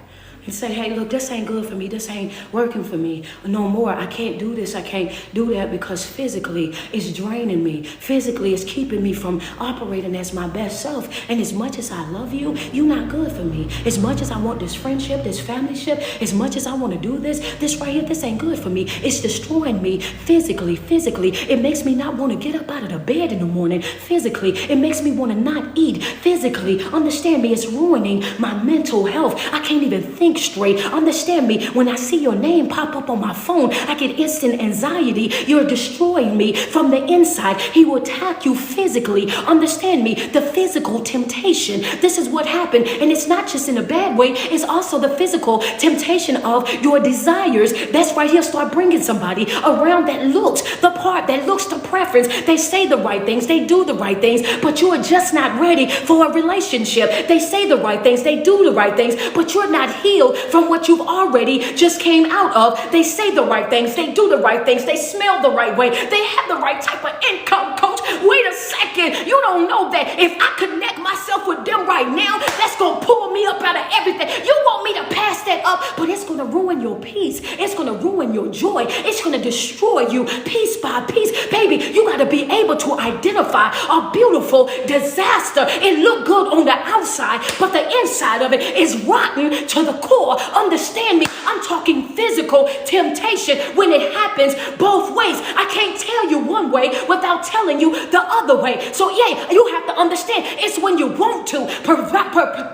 and say, hey, look, this ain't good for me. This ain't working for me no more. I can't do this. I can't do that because physically it's draining me. Physically it's keeping me from operating as my best self. And as much as I love you, you're not good for me. As much as I want this friendship, this familyship, as much as I want to do this right here, this ain't good for me. It's destroying me physically. It makes me not want to get up out of the bed in the morning. Physically, it makes me want to not eat. Physically, understand me, it's ruining my mental health. I can't even think straight. Understand me, when I see your name pop up on my phone, I get instant anxiety. You're destroying me from the inside. He will attack you physically. Understand me, the physical temptation. This is what happened, and it's not just in a bad way, it's also the physical temptation of your desires. That's right, he'll start bringing somebody around that looks the part, that looks the preference. They say the right things, they do the right things, but you are just not ready for a relationship. They say the right things, they do the right things, but you're not healed from what you've already just came out of. They say the right things, they do the right things, they smell the right way, they have the right type of income, coach. Wait a second, you don't know that if I connect myself with them right now, that's gonna pull me up out of everything. You want me to pass that up, but it's gonna ruin your peace. It's gonna ruin your joy. It's gonna destroy you piece by piece. Baby, you gotta be able to identify a beautiful disaster. It look good on the outside, but the inside of it is rotten to the core. Understand me, I'm talking physical temptation when it happens both ways. I can't tell you one way without telling you the other way. So yeah, you have to understand, it's when you want to,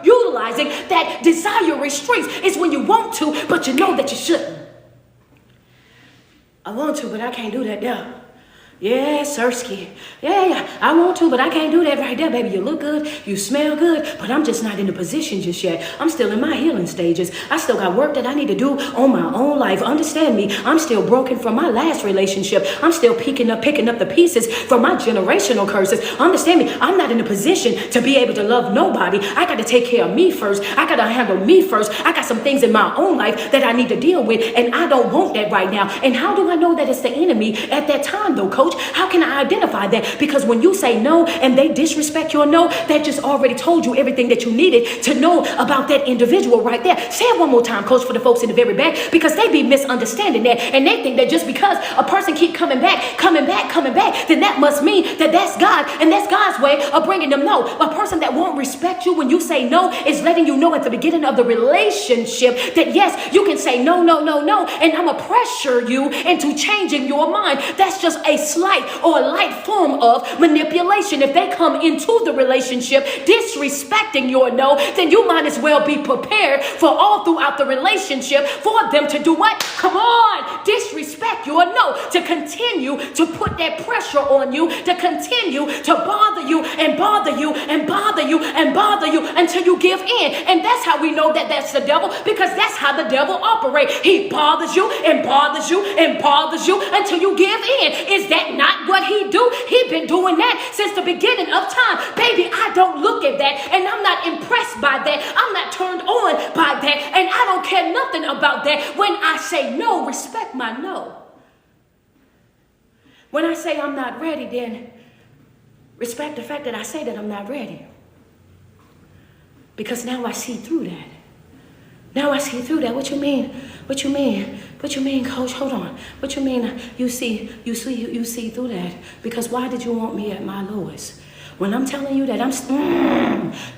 utilizing that desire restraints. It's when you want to, but you know that you shouldn't. I want to, but I can't do that now. Yeah, Sirski. Yeah, I want to, but I can't do that right there, baby. You look good, you smell good, but I'm just not in the position just yet. I'm still in my healing stages. I still got work that I need to do on my own life. Understand me, I'm still broken from my last relationship. I'm still picking up the pieces from my generational curses. Understand me, I'm not in a position to be able to love nobody. I got to take care of me first. I got to handle me first. I got some things in my own life that I need to deal with, and I don't want that right now. And how do I know that it's the enemy at that time, though, coach? How can I identify that? Because when you say no and they disrespect your no, that just already told you everything that you needed to know about that individual right there. Say it one more time, coach, for the folks in the very back, because they be misunderstanding that, and they think that just because a person keep coming back, then that must mean that that's God, and that's God's way of bringing them no. A person that won't respect you when you say no is letting you know at the beginning of the relationship that yes, you can say no, and I'm gonna pressure you into changing your mind. That's just a slight or a light form of manipulation. If they come into the relationship disrespecting your no, then you might as well be prepared for all throughout the relationship for them to do what? Come on, disrespect your no, to continue to put that pressure on you, to continue to bother you and bother you and bother you and bother you until you give in. And that's how we know that that's the devil, because that's how the devil operates. He bothers you and bothers you and bothers you until you give in. Is that not what he do? He been doing that since the beginning of time. Baby, I don't look at that, and I'm not impressed by that. I'm not turned on by that, and I don't care nothing about that. When I say no, respect my no. When I say I'm not ready, then respect the fact that I say that I'm not ready. Because now I see through that. Now I see through that. What you mean? What you mean? What you mean, coach? Hold on. What you mean? You see through that? Because why did you want me at my lowest? When I'm telling you that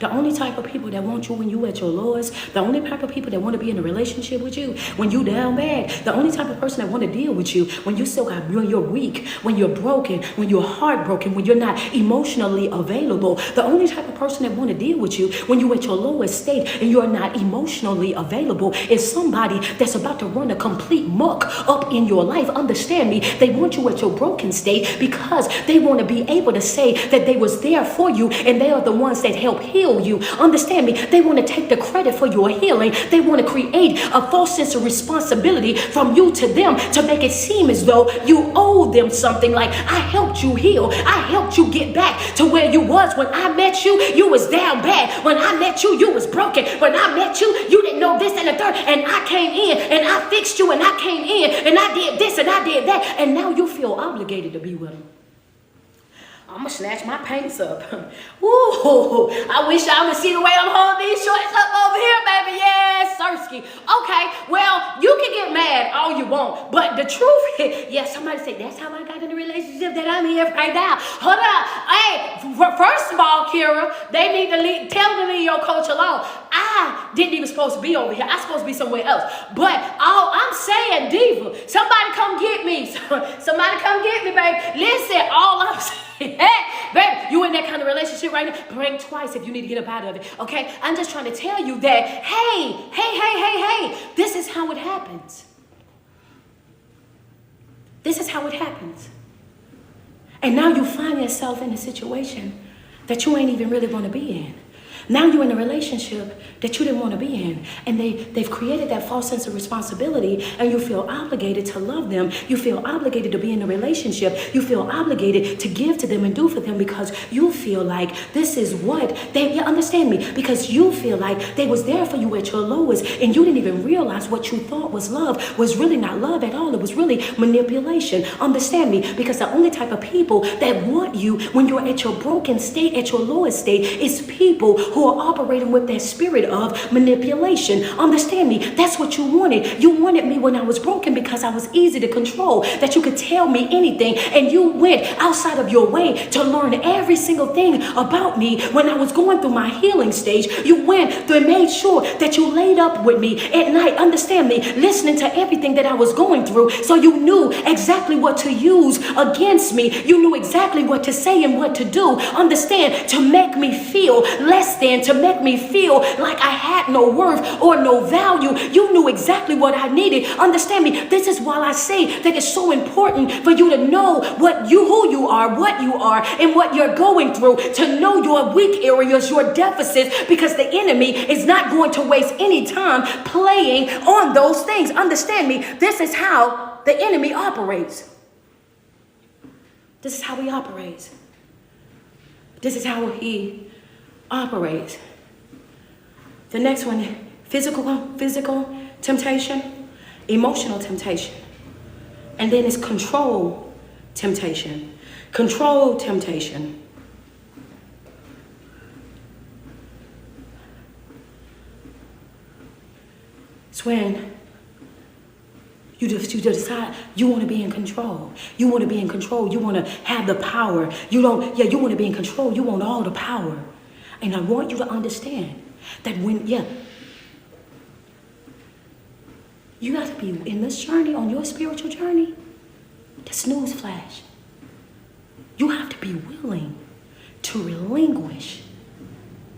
the only type of people that want you when you at your lowest, the only type of people that want to be in a relationship with you when you down bad, the only type of person that want to deal with you when you still got, when you're weak, when you're broken, when you're heartbroken, when you're not emotionally available, the only type of person that want to deal with you when you at your lowest state and you're not emotionally available is somebody that's about to run a complete muck up in your life. Understand me, they want you at your broken state because they want to be able to say that they was there for you and they are the ones that help heal you. Understand me, they want to take the credit for your healing. They want to create a false sense of responsibility from you to them to make it seem as though you owe them something, like, I helped you heal, I helped you get back to where you was. When I met you, you was down bad. When I met you, you was broken. When I met you, you didn't know this and the third, and I came in and I fixed you and I came in and I did this and I did that, and now you feel obligated to be with them. I'm gonna snatch my pants up. Ooh, I wish y'all would see the way I'm holding these shorts up over here, baby. Yes, Sirski. Okay, well, you can get mad all you want, but the truth is, yeah, somebody said, that's how I got in the relationship that I'm in right now. Hold up. Hey, first of all, Kira, they need to tell them to leave your coach alone. I didn't even supposed to be over here. I supposed to be somewhere else. But all I'm saying, Diva, somebody come get me. Somebody come get me, baby. Listen, all I'm saying, hey, baby, you in that kind of relationship right now? Blink twice if you need to get up out of it, okay? I'm just trying to tell you that, hey, this is how it happens. This is how it happens. And now you find yourself in a situation that you ain't even really want to be in. Now you're in a relationship that you didn't want to be in, and they've created that false sense of responsibility, and you feel obligated to love them. You feel obligated to be in a relationship. You feel obligated to give to them and do for them because you feel like this is what they understand me, because you feel like they was there for you at your lowest, and you didn't even realize what you thought was love was really not love at all. It was really manipulation. Understand me, because the only type of people that want you when you're at your broken state, at your lowest state, is people who are operating with that spirit of manipulation. Understand me, that's what you wanted. You wanted me when I was broken because I was easy to control, that you could tell me anything, and you went outside of your way to learn every single thing about me. When I was going through my healing stage, you went and made sure that you laid up with me at night. Understand me, listening to everything that I was going through, so you knew exactly what to use against me. You knew exactly what to say and what to do. Understand, to make me feel less than, to make me feel like I had no worth or no value. You knew exactly what I needed. Understand me, this is why I say that it's so important for you to know who you are, what you are, and what you're going through, to know your weak areas, your deficits, because the enemy is not going to waste any time playing on those things. Understand me, this is how the enemy operates. This is how he operates. This is how he operates. The next one, physical temptation, emotional temptation. And then it's control temptation. Control temptation. It's when you decide you want to be in control. You want to be in control. You want to have the power. You want to be in control. You want all the power. And I want you to understand that you got to be in this journey, on your spiritual journey, the snooze flash. You have to be willing to relinquish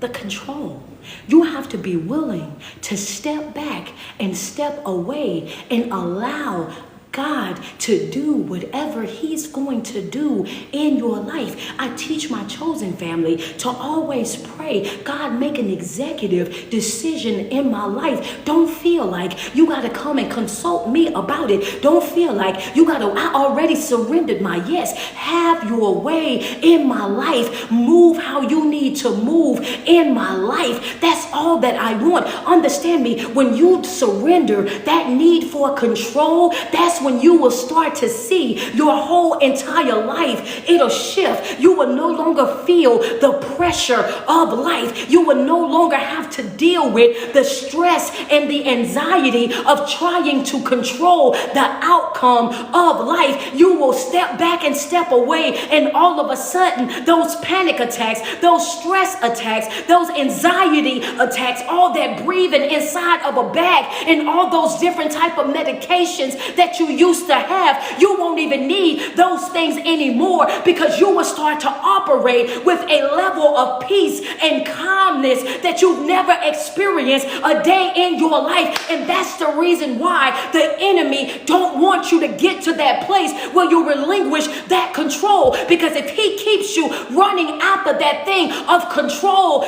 the control. You have to be willing to step back and step away and allow God to do whatever he's going to do in your life. I teach my chosen family to always pray, God, make an executive decision in my life. Don't feel like you got to come and consult me about it. Don't feel like I already surrendered my yes. Have your way in my life. Move how you need to move in my life. That's all that I want. Understand me, when you surrender that need for control, that's when when you will start to see your whole entire life. It'll shift. You will no longer feel the pressure of life. You will no longer have to deal with the stress and the anxiety of trying to control the outcome of life. You will step back and step away, and all of a sudden, those panic attacks, those stress attacks, those anxiety attacks, all that breathing inside of a bag, and all those different type of medications that you used to have, you won't even need those things anymore, because you will start to operate with a level of peace and calmness that you've never experienced a day in your life. And that's the reason why the enemy don't want you to get to that place where you relinquish that control, because if he keeps you running after that thing of control,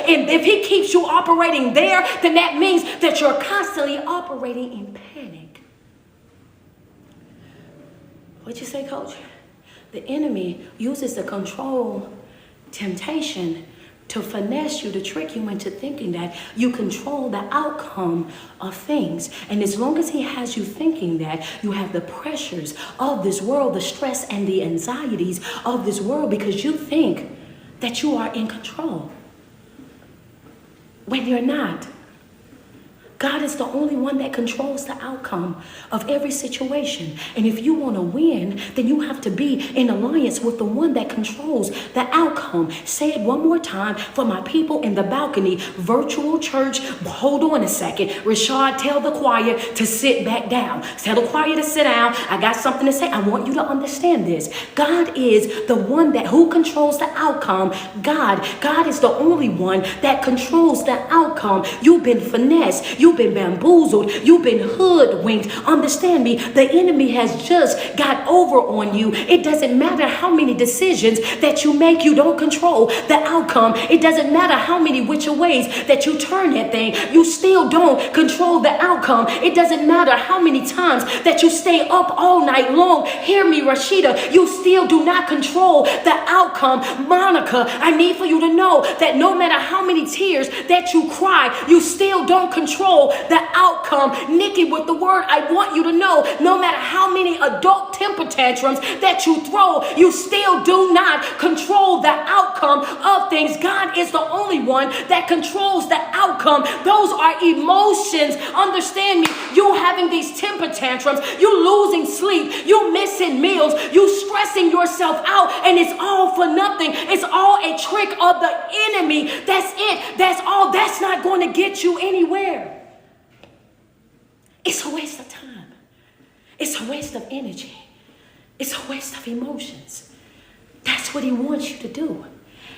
and if he keeps you operating there, then that means that you're constantly operating in panic. What'd you say, Coach? The enemy uses the control temptation to finesse you, to trick you into thinking that you control the outcome of things. And as long as he has you thinking that, you have the pressures of this world, the stress and the anxieties of this world, because you think that you are in control when you're not. God is the only one that controls the outcome of every situation. And if you want to win, then you have to be in alliance with the one that controls the outcome. Say it one more time for my people in the balcony. Virtual church, hold on a second. Rashad, tell the choir to sit back down. Tell the choir to sit down. I got something to say. I want you to understand this. God is the one who controls the outcome. God is the only one that controls the outcome. You've been finessed. You've been bamboozled. You've been hoodwinked. Understand me. The enemy has just got over on you. It doesn't matter how many decisions that you make. You don't control the outcome. It doesn't matter how many which ways that you turn that thing. You still don't control the outcome. It doesn't matter how many times that you stay up all night long. Hear me, Rashida. You still do not control the outcome. Monica, I need for you to know that no matter how many tears that you cry, you still don't control the outcome. Nikki, with the word, I want you to know, no matter how many adult temper tantrums that you throw, you still do not control the outcome of things. God is the only one that controls the outcome. Those are emotions. Understand me. You having these temper tantrums, you losing sleep, you missing meals, you stressing yourself out, and it's all for nothing. It's all a trick of the enemy. That's it. That's all. That's not going to get you anywhere. It's a waste of time. It's a waste of energy. It's a waste of emotions. That's what he wants you to do.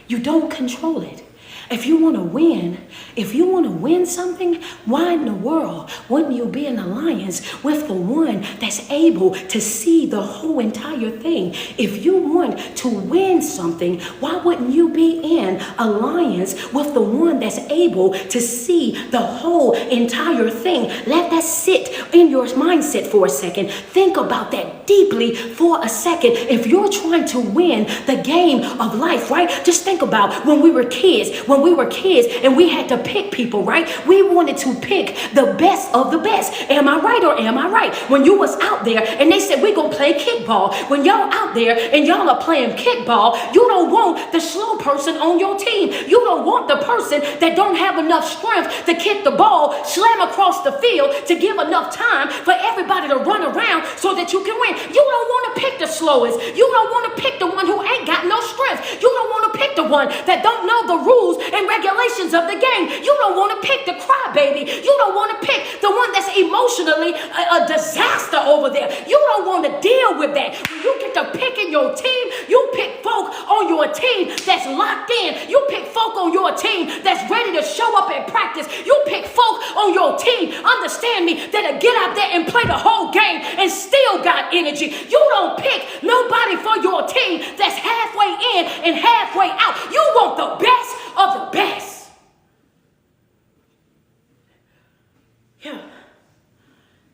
You don't control it. If you want to win something, why in the world wouldn't you be in alliance with the one that's able to see the whole entire thing? If you want to win something, why wouldn't you be in alliance with the one that's able to see the whole entire thing? Let that sit in your mindset for a second. Think about that deeply for a second. If you're trying to win the game of life, right? Just think about when we were kids and we had to pick people, right? We wanted to pick the best of the best. Am I right or am I right? When you was out there and they said, we're going to play kickball. When y'all out there and y'all are playing kickball, you don't want the slow person on your team. You don't want the person that don't have enough strength to kick the ball, slam across the field to give enough time for everybody to run around so that you can win. You don't want to pick the slowest. You don't want to pick the one who ain't got no strength. You don't want to pick the one that don't know the rules and regulations of the game. You don't want to pick the crybaby. You don't want to pick the one that's emotionally a disaster over there. You don't want to deal with that. When you get to picking your team, you pick folk on your team that's locked in. You pick folk on your team that's ready to show up and practice. You pick folk on your team, understand me, that'll get out there and play the whole game and still got energy. You don't pick nobody for your team that's halfway in and halfway out. You want the best of the best.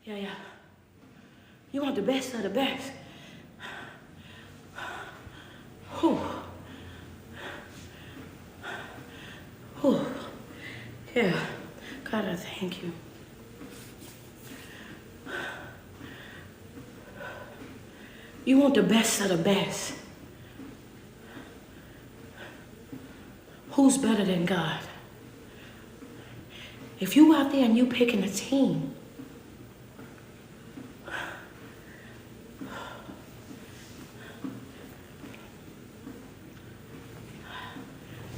Yeah. You want the best of the best. Whew. Yeah. God, I thank you. You want the best of the best. Who's better than God? If you out there and you picking a team,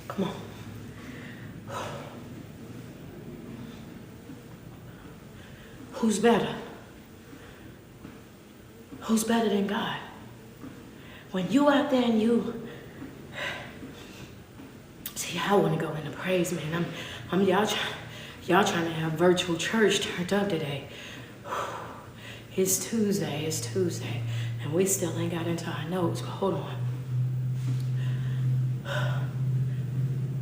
come on. Who's better? Who's better than God? When you out there and you see, I want to go into praise, man. Y'all trying to have virtual church turned up today. It's Tuesday, and we still ain't got into our notes. But hold on.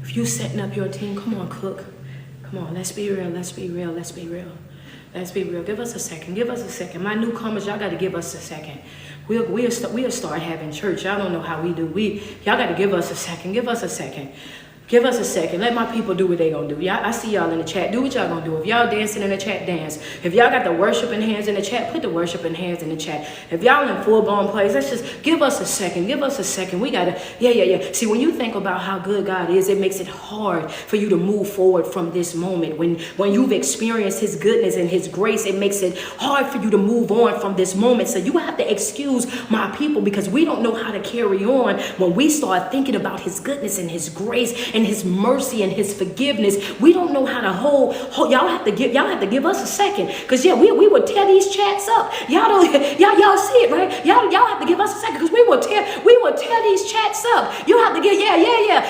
If you setting up your team, come on, Cook. Come on, let's be real. Give us a second. My newcomers, y'all got to give us a second. We'll start having church. Y'all don't know how we do. Y'all got to give us a second. Give us a second. Let my people do what they gonna do. Y'all, I see y'all in the chat. Do what y'all gonna do. If y'all dancing in the chat, dance. If y'all got the worshiping hands in the chat, put the worshiping hands in the chat. If y'all in full-blown plays, let's just give us a second. We gotta, yeah. See, when you think about how good God is, it makes it hard for you to move forward from this moment. When you've experienced his goodness and his grace, it makes it hard for you to move on from this moment. So you have to excuse my people, because we don't know how to carry on when we start thinking about his goodness and his grace and his mercy and his forgiveness. We don't know how to hold. Y'all have to give us a second, because we will tear these chats up. Y'all see it, right? Y'all have to give us a second, because we will tear these chats up. You have to get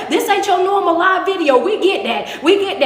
this ain't your normal live video. We get that.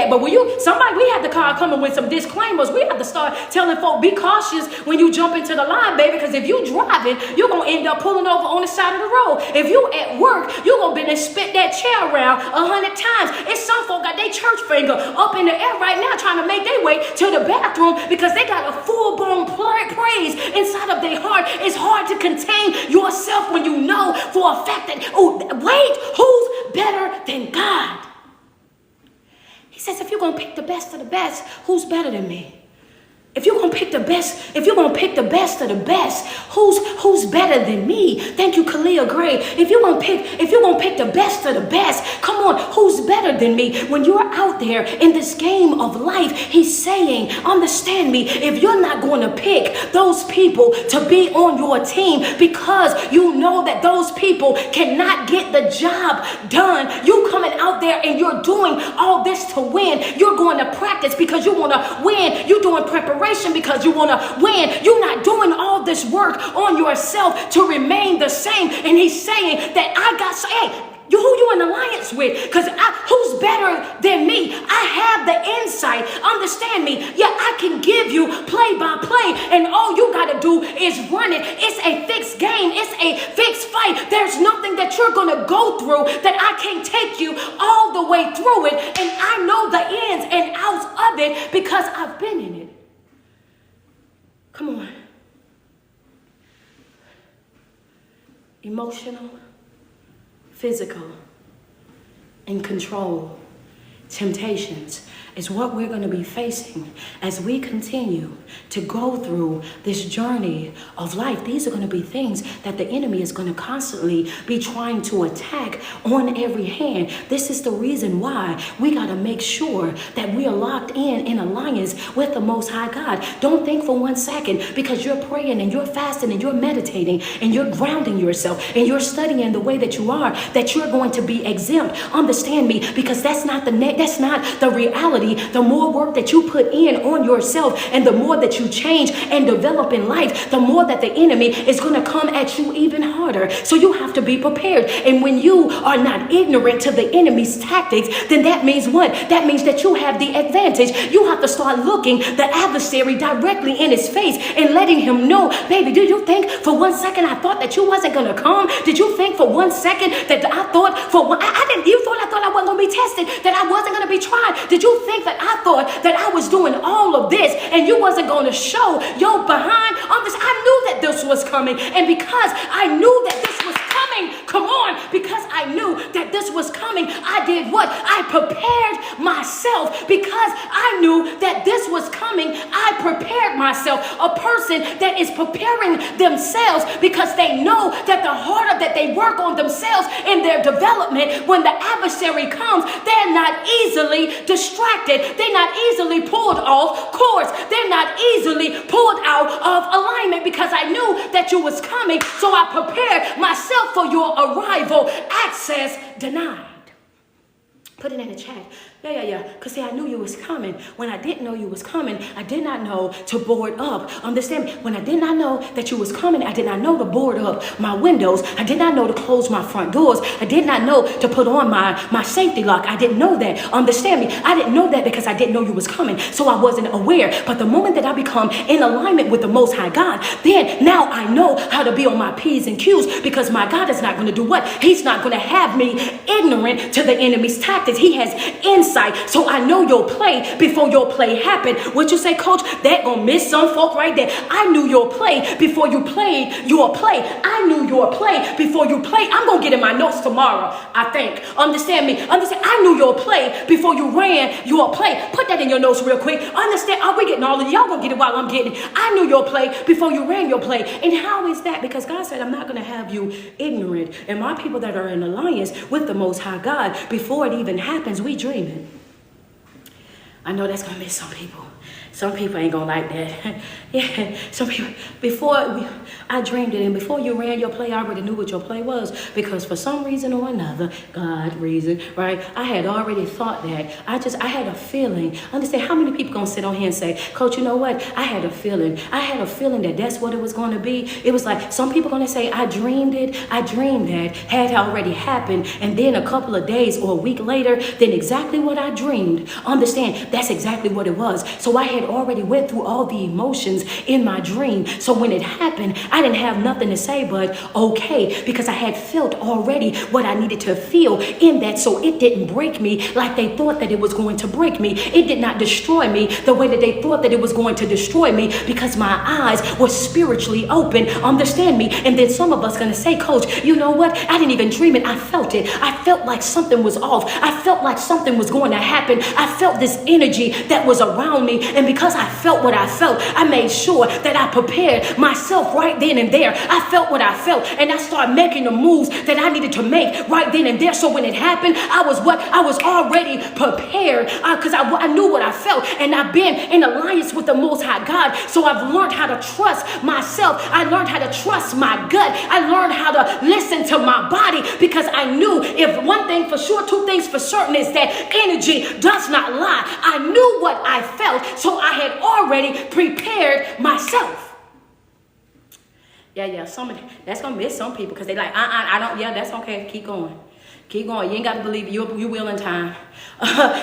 But when we have to call coming with some disclaimers. We have to start telling folk, be cautious when you jump into the line, baby, because if you driving, you're gonna end up pulling over on the side of the road. If you at work, you're gonna be and spit that chair around 100 times. It's some folk got their church finger up in the air right now trying to make their way to the bathroom because they got a full-blown praise inside of their heart. It's hard to contain yourself when you know for a fact that, who's better than God? He says, if you're going to pick the best of the best, who's better than me? If you're gonna pick the best of the best, who's better than me? Thank you, Kalia Gray. If you're gonna pick the best of the best, come on, who's better than me? When you're out there in this game of life, he's saying, understand me, if you're not gonna pick those people to be on your team because you know that those people cannot get the job done, you coming out there and you're doing all this to win. You're going to practice because you want to win. You're doing preparation because you want to win. You're not doing all this work on yourself to remain the same. And he's saying that who you in alliance with? Because who's better than me? I have the insight. Understand me. Yeah, I can give you play by play, and all you got to do is run it. It's a fixed game. It's a fixed fight. There's nothing that you're going to go through that I can't take you all the way through it. And I know the ins and outs of it because I've been in it. Come on. Emotional, physical, and control temptations is what we're going to be facing as we continue to go through this journey of life. These are going to be things that the enemy is going to constantly be trying to attack on every hand. This is the reason why we got to make sure that we are locked in alliance with the Most High God. Don't think for 1 second because you're praying and you're fasting and you're meditating and you're grounding yourself and you're studying the way that you are, that you're going to be exempt. Understand me, because that's not the reality. The more work that you put in on yourself and the more that you change and develop in life, the more that the enemy is going to come at you even harder. So you have to be prepared. And when you are not ignorant to the enemy's tactics, then that means what? That means that you have the advantage. You have to start looking the adversary directly in his face and letting him know, baby, did you think for 1 second I thought that you wasn't going to come? Did you think for 1 second that I thought I thought I wasn't going to be tested, that I wasn't going to be tried? Did you think that I thought that I was doing all of this and you wasn't going to show your behind on this? I knew that this was coming, and because I knew that this was coming, Come on, because I knew that this was coming. I did what? I prepared myself because I knew that this was coming. I prepared myself. A person that is preparing themselves because they know that the harder that they work on themselves in their development, when the adversary comes, they're not easily distracted. They're not easily pulled off course. They're not easily pulled out of alignment because I knew that you was coming. So I prepared myself for your arrival. Access denied. Put it in the chat. Yeah. Because see, I knew you was coming. When I didn't know you was coming, I did not know to board up. Understand me? When I did not know that you was coming, I did not know to board up my windows. I did not know to close my front doors. I did not know to put on my safety lock. I didn't know that. Understand me? I didn't know that because I didn't know you was coming. So I wasn't aware. But the moment that I become in alignment with the Most High God, then now I know how to be on my P's and Q's, because my God is not going to do what? He's not going to have me ignorant to the enemy's tactics. He has insight. So I know your play before your play happened. What you say, coach? That gonna miss some folk right there. I knew your play before you played your play. I knew your play before you played. I'm gonna get in my notes tomorrow, I think. Understand me? Understand? I knew your play before you ran your play. Put that in your notes real quick. Understand? Are we getting all of y'all gonna get it while I'm getting it? I knew your play before you ran your play. And how is that? Because God said, I'm not gonna have you ignorant. And my people that are in alliance with the Most High God, before it even happens, we dreaming. I know that's gonna miss some people. Some people ain't gonna like that. Yeah, some people, I dreamed it, and before you ran your play, I already knew what your play was, because for some reason or another, God reason, right? I had already thought that. I had a feeling. Understand, how many people gonna sit on here and say, coach, you know what? I had a feeling. I had a feeling that that's what it was gonna be. It was like, some people gonna say, I dreamed it. I dreamed that had already happened. And then a couple of days or a week later, then exactly what I dreamed. Understand, that's exactly what it was. So I had already went through all the emotions in my dream. So when it happened, I didn't have nothing to say but okay, because I had felt already what I needed to feel in that. So it didn't break me like they thought that it was going to break me. It did not destroy me the way that they thought that it was going to destroy me, because my eyes were spiritually open. Understand me? And then some of us gonna say, coach, you know what? I didn't even dream it. I felt it. I felt like something was off. I felt like something was going to happen. I felt this energy that was around me. And because I felt what I felt, I made sure that I prepared myself right then and there. I felt what I felt, and I started making the moves that I needed to make right then and there. So when it happened, I was already prepared, because I knew what I felt, and I've been in alliance with the Most High God. So I've learned how to trust myself. I learned how to trust my gut. I learned how to listen to my body, because I knew if one thing for sure, two things for certain, is that energy does not lie. I knew what I felt, so I had already prepared myself. Yeah, that's gonna miss some people, because they like, I don't, yeah, that's okay, keep going. Keep going. You ain't got to believe it. You will in time.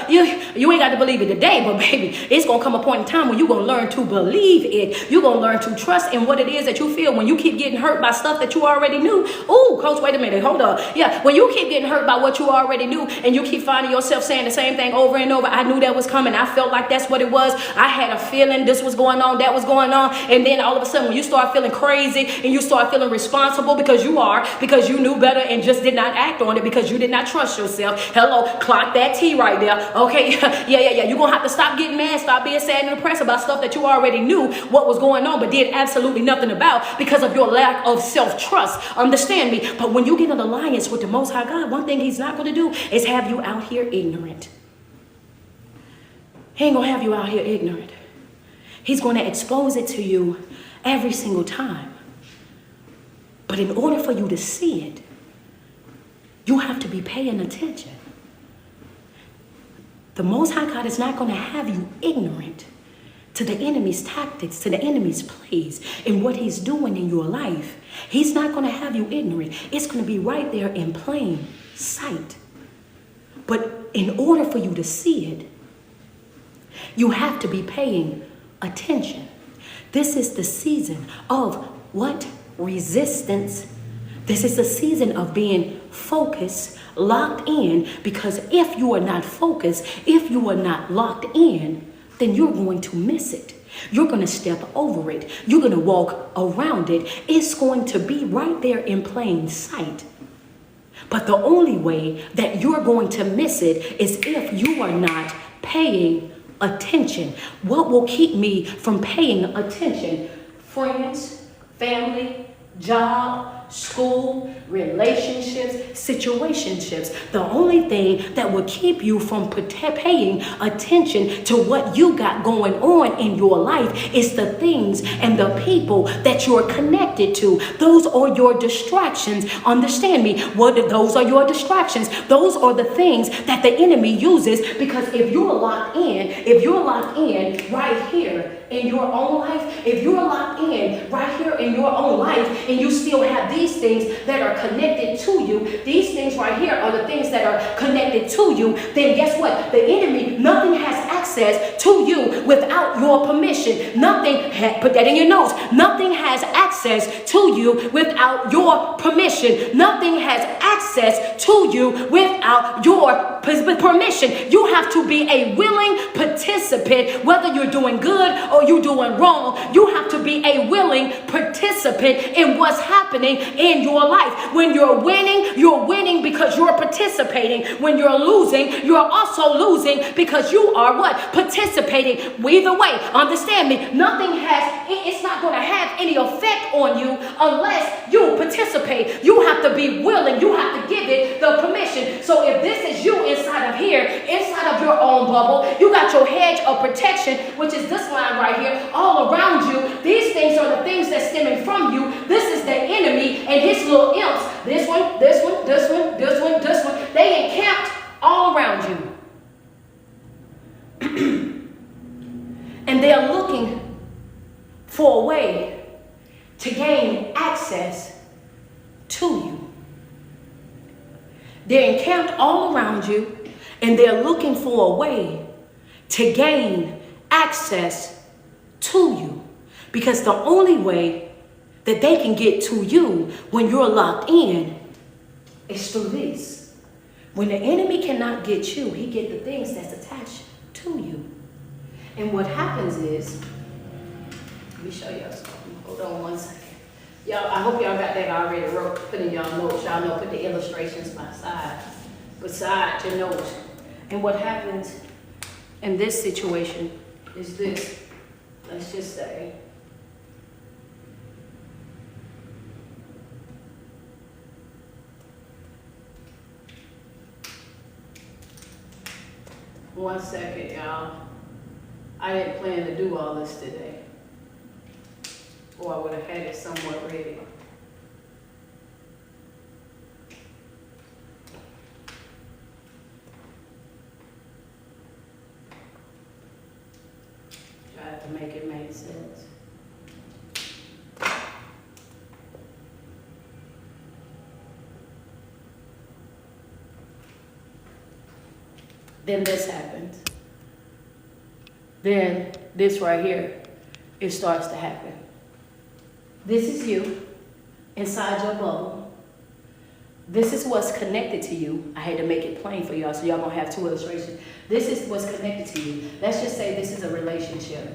You ain't got to believe it today, but baby, it's going to come a point in time when you're going to learn to believe it. You're going to learn to trust in what it is that you feel when you keep getting hurt by stuff that you already knew. Ooh, coach, wait a minute. Hold up. Yeah, when you keep getting hurt by what you already knew, and you keep finding yourself saying the same thing over and over, I knew that was coming. I felt like that's what it was. I had a feeling this was going on, that was going on. And then all of a sudden, when you start feeling crazy and you start feeling responsible, because you knew better and just did not act on it, because you did not trust yourself. Hello, clock that T right there. Okay, yeah. You're going to have to stop getting mad, stop being sad and depressed about stuff that you already knew what was going on, but did absolutely nothing about because of your lack of self-trust. Understand me? But when you get in alliance with the Most High God, one thing he's not going to do is have you out here ignorant. He ain't going to have you out here ignorant. He's going to expose it to you every single time. But in order for you to see it, you have to be paying attention. The Most High God is not going to have you ignorant to the enemy's tactics, to the enemy's plays, and what he's doing in your life. He's not going to have you ignorant. It's going to be right there in plain sight. But in order for you to see it, you have to be paying attention. This is the season of what? Resistance. This is the season of being focused, locked in, because if you are not focused, if you are not locked in, then you're going to miss it. You're going to step over it. You're going to walk around it. It's going to be right there in plain sight. But the only way that you're going to miss it is if you are not paying attention. What will keep me from paying attention? Friends, family, job, school, relationships, situationships. The only thing that will keep you from paying attention to what you got going on in your life is the things and the people that you're connected to. Those are your distractions. Understand me. Those are your distractions. Those are the things that the enemy uses, because if you're locked in right here in your own life, if you're locked in right here in your own life and you still have these things that are connected to you, these things right here are the things that are connected to you, then guess what? The enemy, nothing has access to you without your permission. Put that in your notes. Nothing has access to you without your permission. Nothing has access to you without your permission. You have to be a willing participant, whether you're doing good or you're doing wrong. You have to be a willing participant in what's happening in your life. When you're winning because you're participating. When you're losing, you're also losing because you are what? Participating. Either way, understand me, it's not going to have any effect on you unless you participate. You have to be willing. You have to give it the permission. So if this is you inside of here, inside of your own bubble, you got your hedge of protection, which is this line right here, all around you. These things are the things that's stemming from you. This is the enemy and his little imps. This one, this one, this one, this one, this one. They encamped all around you. And they are looking for a way to gain access to you. They're encamped all around you, and they're looking for a way to gain access to you. Because the only way that they can get to you when you're locked in is through this. When the enemy cannot get you, he gets the things that's attached to you. And what happens is, let me show y'all something. Hold on one second. Y'all, I hope y'all got that already put in y'all notes. Y'all know, put the illustrations beside your notes. And what happens in this situation is this. Let's just say, one second, y'all. I didn't plan to do all this today, or I would have had it somewhat ready. Tried to make it make sense. Then this happens. Then this right here, it starts to happen. This is you inside your bubble. This is what's connected to you. I had to make it plain for y'all, so y'all gonna have two illustrations. This is what's connected to you. Let's just say this is a relationship.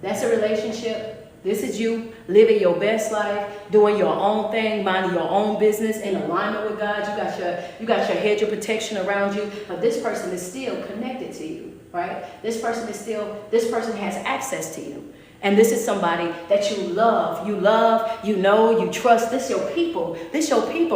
That's a relationship. This is you living your best life, doing your own thing, minding your own business in alignment with God. You got your hedge of protection around you, but this person is still connected to you, right? This person has access to you. And this is somebody that you love, you know, you trust. This your people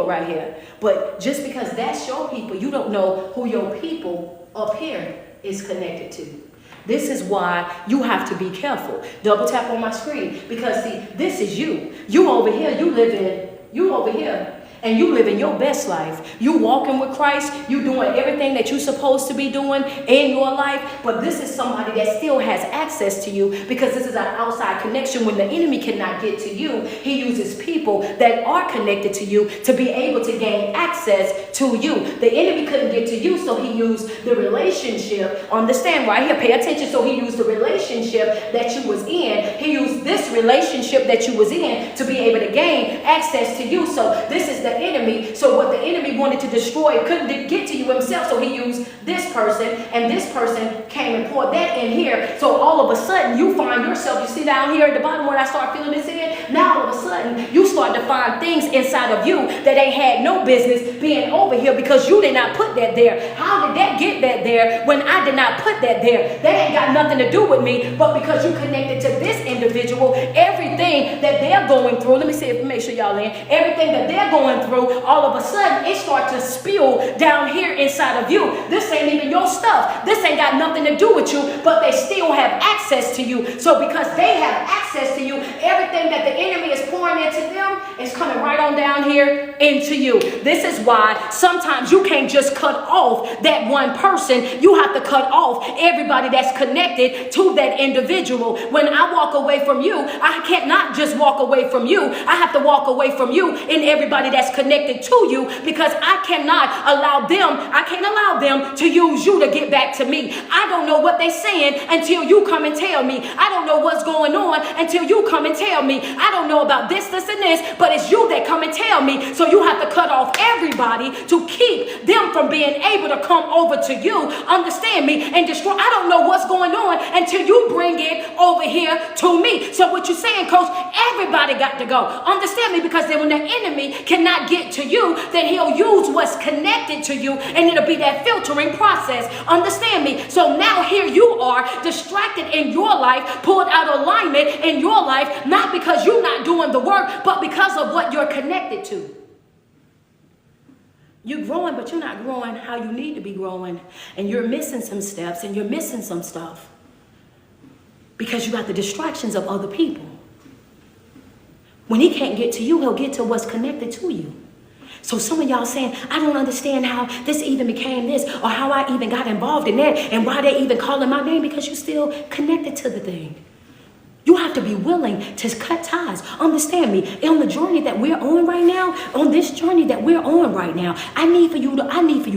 right here. But just because that's your people, you don't know who your people up here is connected to. This is why you have to be careful. Double tap on my screen, because see, this is you. You over here, you over here. And you living your best life. You walking with Christ. You doing everything that you're supposed to be doing in your life. But this is somebody that still has access to you, because this is an outside connection. When the enemy cannot get to you, he uses people that are connected to you to be able to gain access to you. The enemy couldn't get to you, so he used the relationship. Understand right here, pay attention. So he used the relationship that you was in. He used this relationship that you was in to be able to gain access to you. So this is the enemy. So what the enemy wanted to destroy couldn't get to you himself. So he used this person, and this person came and poured that in here. So all of a sudden you find yourself, you see down here at the bottom where I start filling this in, now all of a sudden you start to find things inside of you that ain't had no business being over here because you did not put that there. How did that get that there when I did not put that there? That ain't got nothing to do with me, but because you connected to this individual, everything that they're going through, let me see if make sure y'all in, everything that they're going through, all of a sudden it starts to spill down here inside of you. This ain't even your stuff. This ain't got nothing to do with you, but they still have access to you. So because they have access to you, everything that the enemy is pouring into them is coming right on down here into you. This is why sometimes you can't just cut off that one person. You have to cut off everybody that's connected to that individual. When I walk away from you, I can't not just walk away from you. I have to walk away from you and everybody that's connected to you, because I can't allow them to use you to get back to me. I don't know what they're saying until you come and tell me. I don't know what's going on until you come and tell me. I don't know about this, and this, but it's you that come and tell me. So you have to cut off everybody to keep them from being able to come over to you, understand me, and destroy. I don't know what's going on until you bring it over here to me. So what you're saying, Coach, everybody got to go. Understand me, because then when the enemy cannot get to you, then he'll use what's connected to you, and it'll be that filtering process. Understand me? So now here you are, distracted in your life, pulled out of alignment in your life, not because you're not doing the work, but because of what you're connected to. You're growing, but you're not growing how you need to be growing, and you're missing some steps, and you're missing some stuff because you got the distractions of other people. When he can't get to you, he'll get to what's connected to you. So some of y'all saying, I don't understand how this even became this, or how I even got involved in that, and why they even calling my name, because you're still connected to the thing. You have to be willing to cut ties. Understand me. On the journey that we're on right now, on this journey that we're on right now, I need for you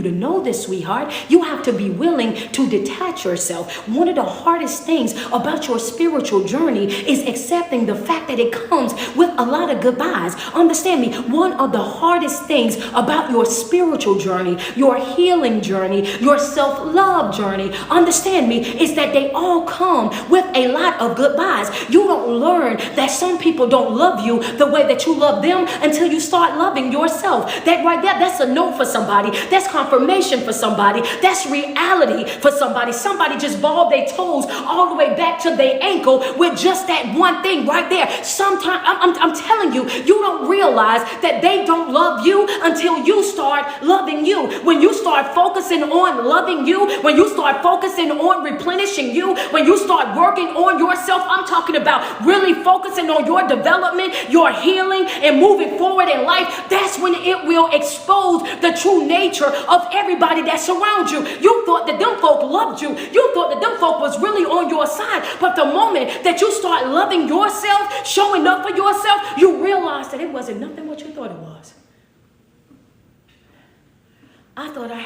to know this, sweetheart. You have to be willing to detach yourself. One of the hardest things about your spiritual journey is accepting the fact that it comes with a lot of goodbyes. Understand me. One of the hardest things about your spiritual journey, your healing journey, your self-love journey, understand me, is that they all come with a lot of goodbyes. You don't learn that some people don't love you the way that you love them until you start loving yourself. That right there, that's a no for somebody. That's confirmation for somebody. That's reality for somebody. Somebody just balled their toes all the way back to their ankle with just that one thing right there. Sometimes, I'm telling you, you don't realize that they don't love you until you start loving you. When you start focusing on loving you, when you start focusing on replenishing you, when you start working on yourself, I'm talking about really focusing on your development, your healing, and moving forward in life. That's when it will expose the true nature of everybody that surrounds you. You thought that them folk loved you. You thought that them folk was really on your side. But the moment that you start loving yourself, showing up for yourself, you realize that it wasn't nothing what you thought it was. I thought I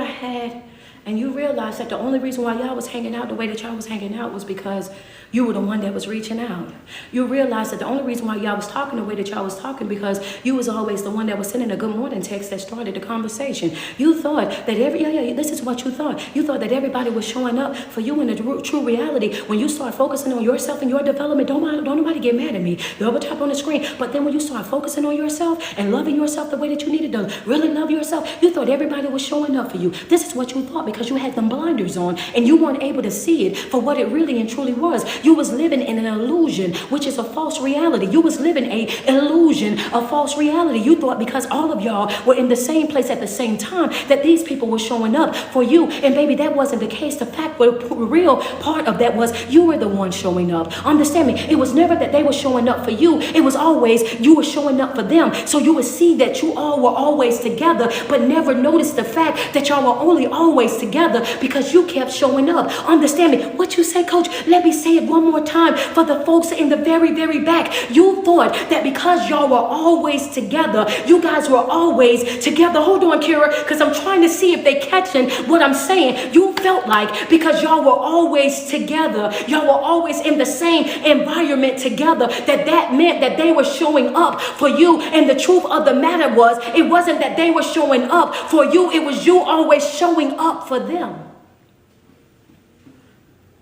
had, and you realize that the only reason why y'all was hanging out the way that y'all was hanging out was because you were the one that was reaching out. You realize that the only reason why y'all was talking the way that y'all was talking because you was always the one that was sending a good morning text that started the conversation. You thought that this is what you thought. You thought that everybody was showing up for you in the true reality. When you start focusing on yourself and your development, don't nobody get mad at me. Double tap on the screen. But then when you start focusing on yourself and loving yourself the way that you needed to really love yourself, you thought everybody was showing up for you. This is what you thought because you had them blinders on and you weren't able to see it for what it really and truly was. You was living in an illusion, which is a false reality. You was living an illusion of false reality. You thought because all of y'all were in the same place at the same time that these people were showing up for you. And baby, that wasn't the case. The fact, the real part of that was you were the one showing up. Understand me? It was never that they were showing up for you. It was always you were showing up for them. So you would see that you all were always together, but never noticed the fact that y'all were only always together because you kept showing up. Understand me. What you say, Coach? Let me say it one more time for the folks in the very, very back. You thought that because y'all were always together, you guys were always together. Hold on, Kira, because I'm trying to see if they catching what I'm saying. You felt like because y'all were always together, y'all were always in the same environment together, that meant that they were showing up for you. And the truth of the matter was, it wasn't that they were showing up for you, it was you always showing up for them.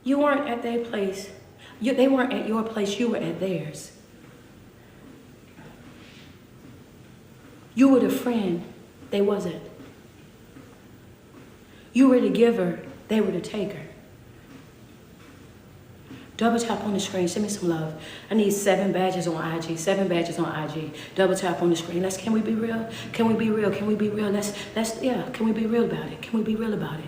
You weren't at their place. They weren't at your place, you were at theirs. You were the friend, they wasn't. You were the giver, they were the taker. Double tap on the screen, send me some love. I need 7 badges on IG, 7 badges on IG. Double tap on the screen. Can we be real? Can we be real? Can we be real? Can we be real about it? Can we be real about it?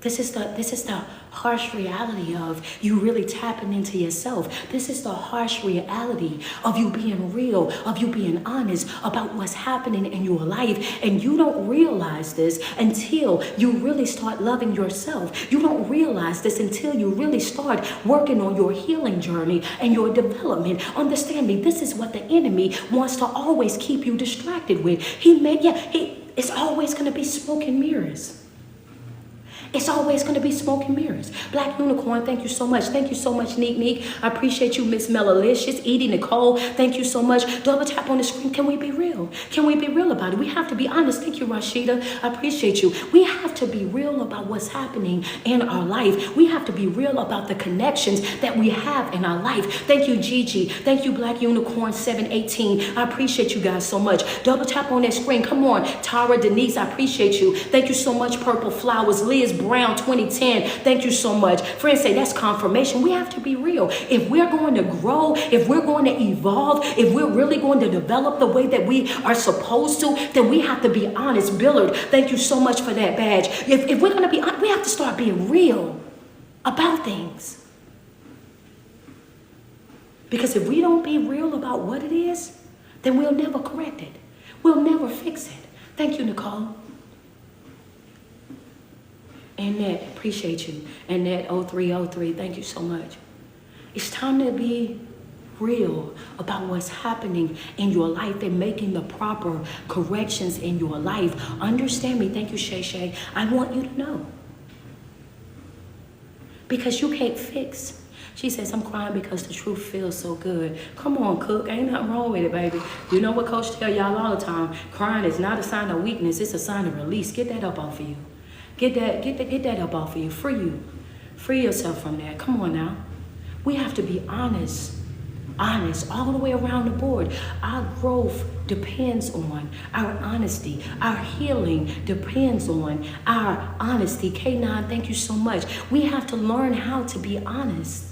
This is the harsh reality of you really tapping into yourself. This is the harsh reality of you being real, of you being honest about what's happening in your life. And you don't realize this until you really start loving yourself. You don't realize this until you really start working on your healing journey and your development. Understand me, this is what the enemy wants to always keep you distracted with. It's always going to be smoke and mirrors. It's always going to be smoke and mirrors. Black Unicorn, thank you so much. Thank you so much, Neek. I appreciate you, Miss Melalicious. Edie Nicole, thank you so much. Double tap on the screen. Can we be real? Can we be real about it? We have to be honest. Thank you, Rashida. I appreciate you. We have to be real about what's happening in our life. We have to be real about the connections that we have in our life. Thank you, Gigi. Thank you, Black Unicorn 718. I appreciate you guys so much. Double tap on that screen. Come on. Tara Denise, I appreciate you. Thank you so much, Purple Flowers. Liz Brown 2010, thank you so much. Friends say that's confirmation. We have to be real. If we're going to grow, if we're going to evolve, if we're really going to develop the way that we are supposed to, then we have to be honest. Billard, thank you so much for that badge. If we're going to be honest, we have to start being real about things. Because if we don't be real about what it is, then we'll never correct it. We'll never fix it. Thank you, Nicole. Annette, appreciate you. Annette 0303, thank you so much. It's time to be real about what's happening in your life and making the proper corrections in your life. Understand me. Thank you, Shay Shay. I want you to know. Because you can't fix. She says, I'm crying because the truth feels so good. Come on, Cook. Ain't nothing wrong with it, baby. You know what Coach tell y'all all the time? Crying is not a sign of weakness. It's a sign of release. Get that up off of you. Get that up off of you. Free you. Free yourself from that. Come on now. We have to be honest. Honest all the way around the board. Our growth depends on our honesty. Our healing depends on our honesty. K9, thank you so much. We have to learn how to be honest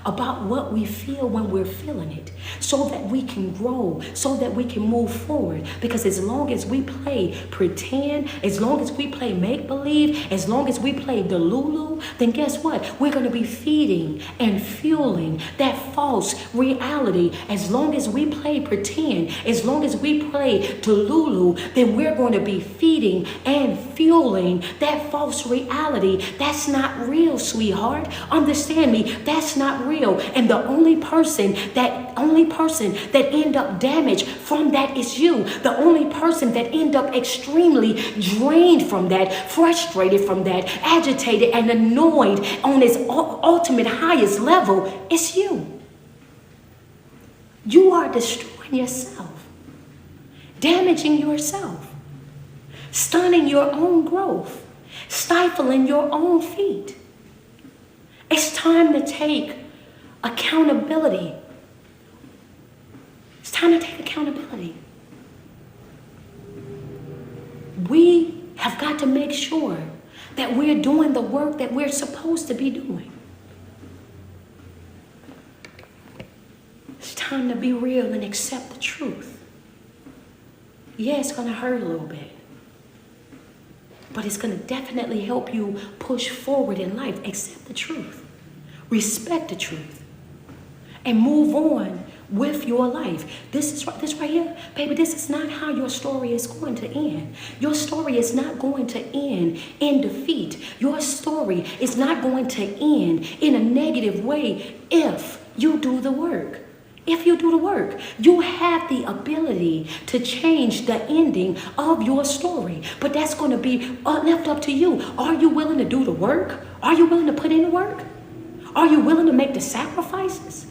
about what we feel when we're feeling it, so that we can grow, so that we can move forward. Because as long as we play pretend, as long as we play make-believe, as long as we play Delulu, then guess what? We're going to be feeding and fueling that false reality. As long as we play pretend, as long as we play Delulu, then we're going to be feeding and fueling that false reality. That's not real, sweetheart. Understand me, that's not real. And the only person that end up damaged from that is you. The only person that end up extremely drained from that, frustrated from that, agitated and annoyed on its ultimate highest level is you. You are destroying yourself, damaging yourself, stunning your own growth, stifling your own feet. It's time to take accountability. It's time to take accountability. We have got to make sure that we're doing the work that we're supposed to be doing. It's time to be real and accept the truth. Yeah, it's going to hurt a little bit, but it's going to definitely help you push forward in life. Accept the truth. Respect the truth. And move on with your life. This right here, baby, this is not how your story is going to end. Your story is not going to end in defeat. Your story is not going to end in a negative way if you do the work. If you do the work, you have the ability to change the ending of your story. But that's going to be left up to you. Are you willing to do the work? Are you willing to put in the work? Are you willing to make the sacrifices?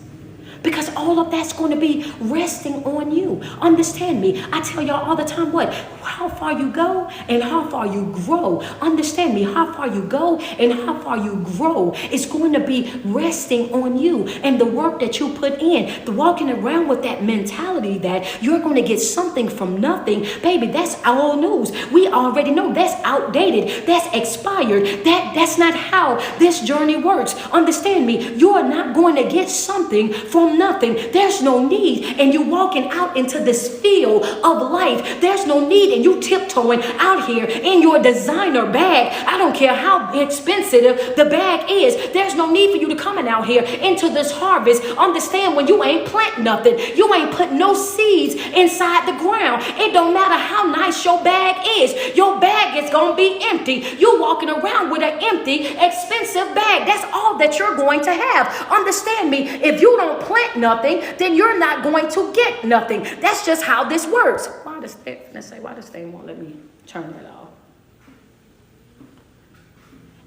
Because all of that's going to be resting on you. Understand me. I tell y'all all the time how far you go and how far you grow. Understand me. How far you go and how far you grow is going to be resting on you and the work that you put in. The walking around with that mentality that you're going to get something from nothing. Baby, that's old news. We already know that's outdated. That's expired. That's not how this journey works. Understand me. You're not going to get something from nothing. There's no need. And you walking out into this field of life. There's no need. And you tiptoeing out here in your designer bag. I don't care how expensive the bag is. There's no need for you to coming out here into this harvest. Understand, when you ain't plant nothing, you ain't put no seeds inside the ground. It don't matter how nice your bag is. Your bag is going to be empty. You walking around with an empty, expensive bag. That's all that you're going to have. Understand me. If you don't plant nothing, then you're not going to get nothing. That's just how this works. Why this thing won't let me turn that off?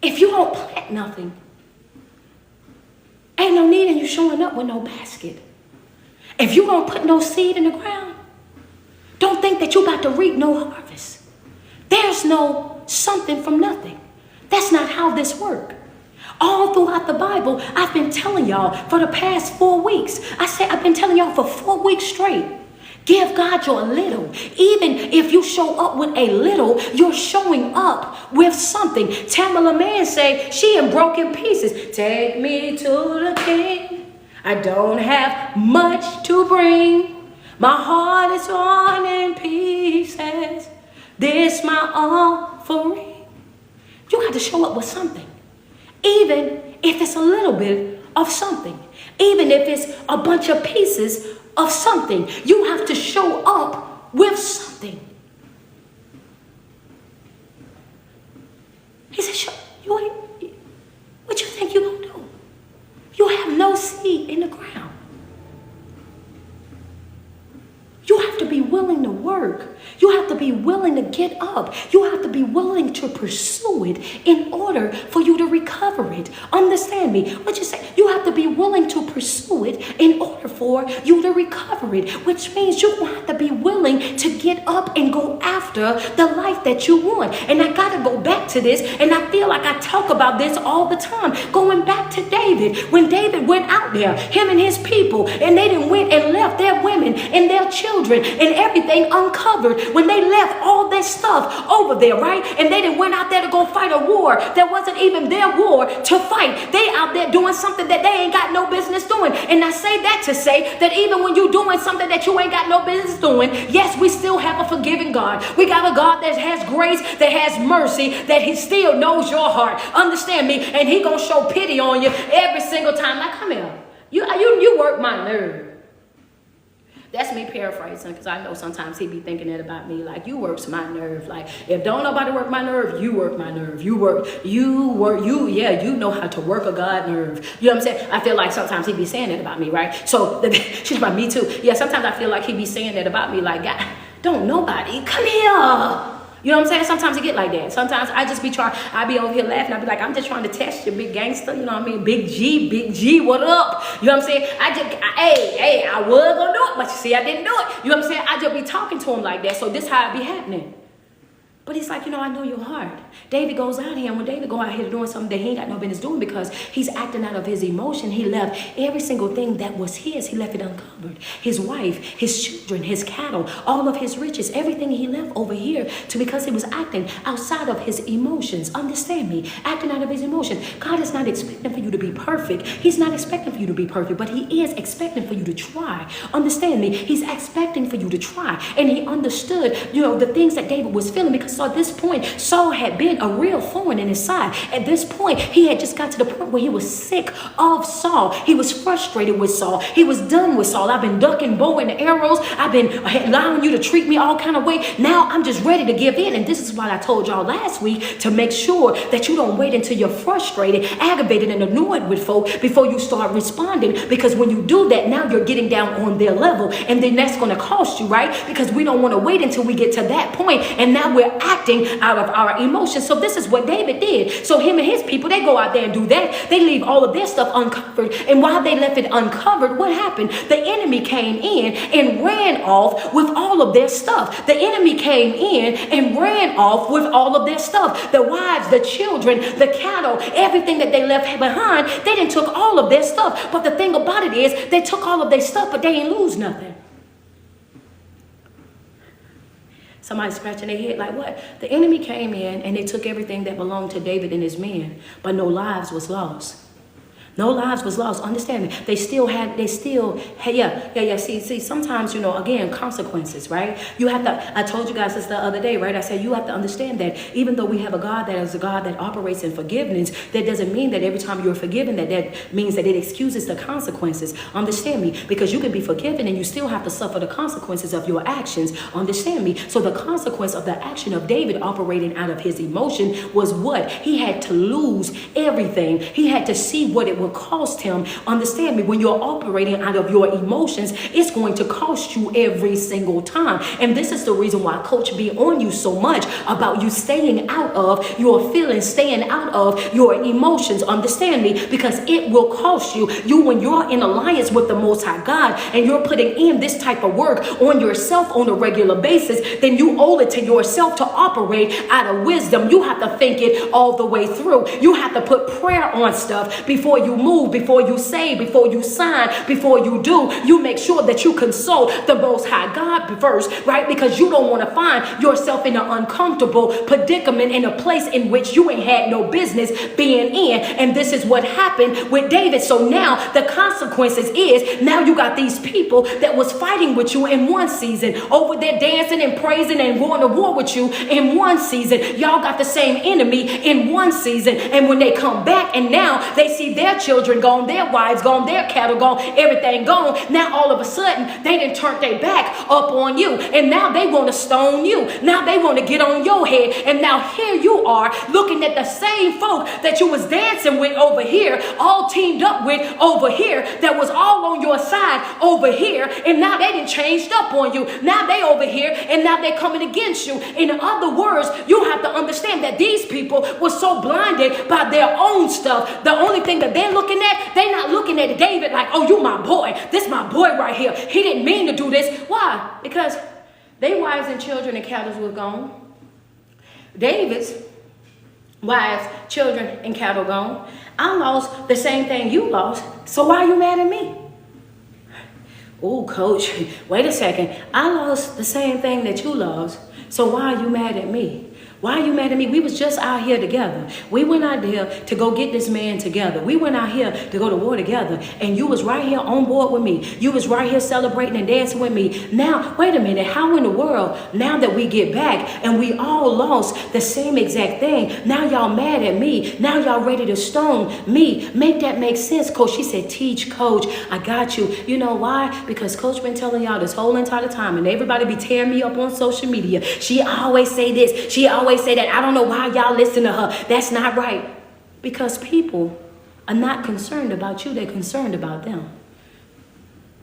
If you don't plant nothing, ain't no need in you showing up with no basket. If you don't put no seed in the ground, don't think that you about to reap no harvest. There's no something from nothing. That's not how this works. All throughout the Bible, I've been telling y'all for the past 4 weeks. I've been telling y'all for 4 weeks straight. Give God your little. Even if you show up with a little, you're showing up with something. Tamala Man say she in broken pieces. Take me to the King. I don't have much to bring. My heart is torn in pieces. This my offering. You got to show up with something. Even if it's a little bit of something. Even if it's a bunch of pieces of something. You have to show up with something. He said, what you think you're going to do? You have no seed in the ground. You have to be willing to work. You have to be willing to get up. You have to be willing to pursue it in order for you to recover it. Understand me. What you say? You have to be willing to pursue it in order for you to recover it, which means you have to be willing to get up and go after the life that you want. And I got to go back to this, and I feel like I talk about this all the time. Going back to David. When David went out there, him and his people, and they didn't went and left their women and their children and everything uncovered. When they left all that stuff over there, right? And they didn't went out there to go fight a war that wasn't even their war to fight. They out there doing something that they ain't got no business doing. And I say that to say that even when you're doing something that you ain't got no business doing, yes, we still have a forgiving God. We got a God that has grace, that has mercy, that he still knows your heart. Understand me? And he gonna show pity on you every single time. Like, come here. You work my nerve. That's me paraphrasing, because I know sometimes he be thinking that about me. Like, you works my nerve. Like, if don't nobody work my nerve, you work my nerve. You know how to work a God nerve. You know what I'm saying? I feel like sometimes he be saying that about me, right? So, she's about me too. Yeah, sometimes I feel like he be saying that about me. Like, God, don't nobody, come here. You know what I'm saying? Sometimes it get like that. Sometimes I just be I be over here laughing. I be like, I'm just trying to test you, big gangster. You know what I mean? Big G, what up? You know what I'm saying? I was gonna do it, but you see, I didn't do it. You know what I'm saying? I just be talking to him like that. So this how it be happening. But he's like, I know your heart. David goes out here, and when David go out here doing something that he ain't got no business doing because he's acting out of his emotion, he left every single thing that was his. He left it uncovered. His wife, his children, his cattle, all of his riches, everything he left over here because he was acting outside of his emotions. Understand me? Acting out of his emotions. God is not expecting for you to be perfect. He's not expecting for you to be perfect, but he is expecting for you to try. Understand me? He's expecting for you to try. And he understood, the things that David was feeling because So at this point, Saul had been a real thorn in his side. At this point, he had just got to the point where he was sick of Saul. He was frustrated with Saul. He was done with Saul. I've been ducking bow and arrows. I've been allowing you to treat me all kind of way. Now I'm just ready to give in. And this is what I told y'all last week, to make sure that you don't wait until you're frustrated, aggravated, and annoyed with folk before you start responding. Because when you do that, now you're getting down on their level. And then that's going to cost you, right? Because we don't want to wait until we get to that point, and now we're acting out of our emotions. So this is what David did. So him and his people, they go out there and do that. They leave all of their stuff uncovered. And while they left it uncovered, what happened? The enemy came in and ran off with all of their stuff. The enemy came in and ran off with all of their stuff. The wives, the children, the cattle, everything that they left behind, they didn't took all of their stuff. But the thing about it is, they took all of their stuff, but they didn't lose nothing. Somebody scratching their head like, what? The enemy came in and they took everything that belonged to David and his men, but no lives was lost. No lives was lost. Understand me? They still had, yeah. See, sometimes, again, consequences, right? You have to, I told you guys this the other day, right? I said, you have to understand that even though we have a God that is a God that operates in forgiveness, that doesn't mean that every time you're forgiven, that means that it excuses the consequences. Understand me? Because you can be forgiven and you still have to suffer the consequences of your actions. Understand me? So the consequence of the action of David operating out of his emotion was what? He had to lose everything. He had to see what it will cost him. Understand me? When you're operating out of your emotions, it's going to cost you every single time. And this is the reason why Coach be on you so much about you staying out of your feelings, staying out of your emotions. Understand me? Because it will cost you. When you're in alliance with the Most High God and you're putting in this type of work on yourself on a regular basis, then you owe it to yourself to operate out of wisdom. You have to think it all the way through. You have to put prayer on stuff before you move, before you say, before you sign, before you do. You make sure that you consult the Most High God first, right? Because you don't want to find yourself in an uncomfortable predicament, in a place in which you ain't had no business being in. And this is what happened with David. So now the consequences is, now you got these people that was fighting with you in one season, over there dancing and praising and going to war with you in one season. Y'all got the same enemy in one season. And when they come back and now they see their children gone, their wives gone, their cattle gone, everything gone, now all of a sudden they done turned their back up on you, and now they want to stone you. Now they want to get on your head, and now here you are looking at the same folk that you was dancing with over here, all teamed up with over here, that was all on your side over here, and now they done changed up on you. Now they over here, and now they coming against you. In other words, you have to understand that these people were so blinded by their own stuff. The only thing that they're looking at, they're not looking at David like, oh, you my boy. This my boy right here. He didn't mean to do this. Why? Because their wives and children and cattle were gone. David's wives, children, and cattle gone. I lost the same thing you lost. So why are you mad at me? Oh, Coach, wait a second. I lost the same thing that you lost. So why are you mad at me? Why are you mad at me? We was just out here together. We went out there to go get this man together. We went out here to go to war together. And you was right here on board with me. You was right here celebrating and dancing with me. Now, wait a minute. How in the world, now that we get back and we all lost the same exact thing, now y'all mad at me. Now y'all ready to stone me. Make that make sense, Coach. She said, teach, Coach. I got you. You know why? Because Coach been telling y'all this whole entire time, and everybody be tearing me up on social media. She always say this. She always say that. I don't know why y'all listen to her. That's not right. Because people are not concerned about you. They're concerned about them.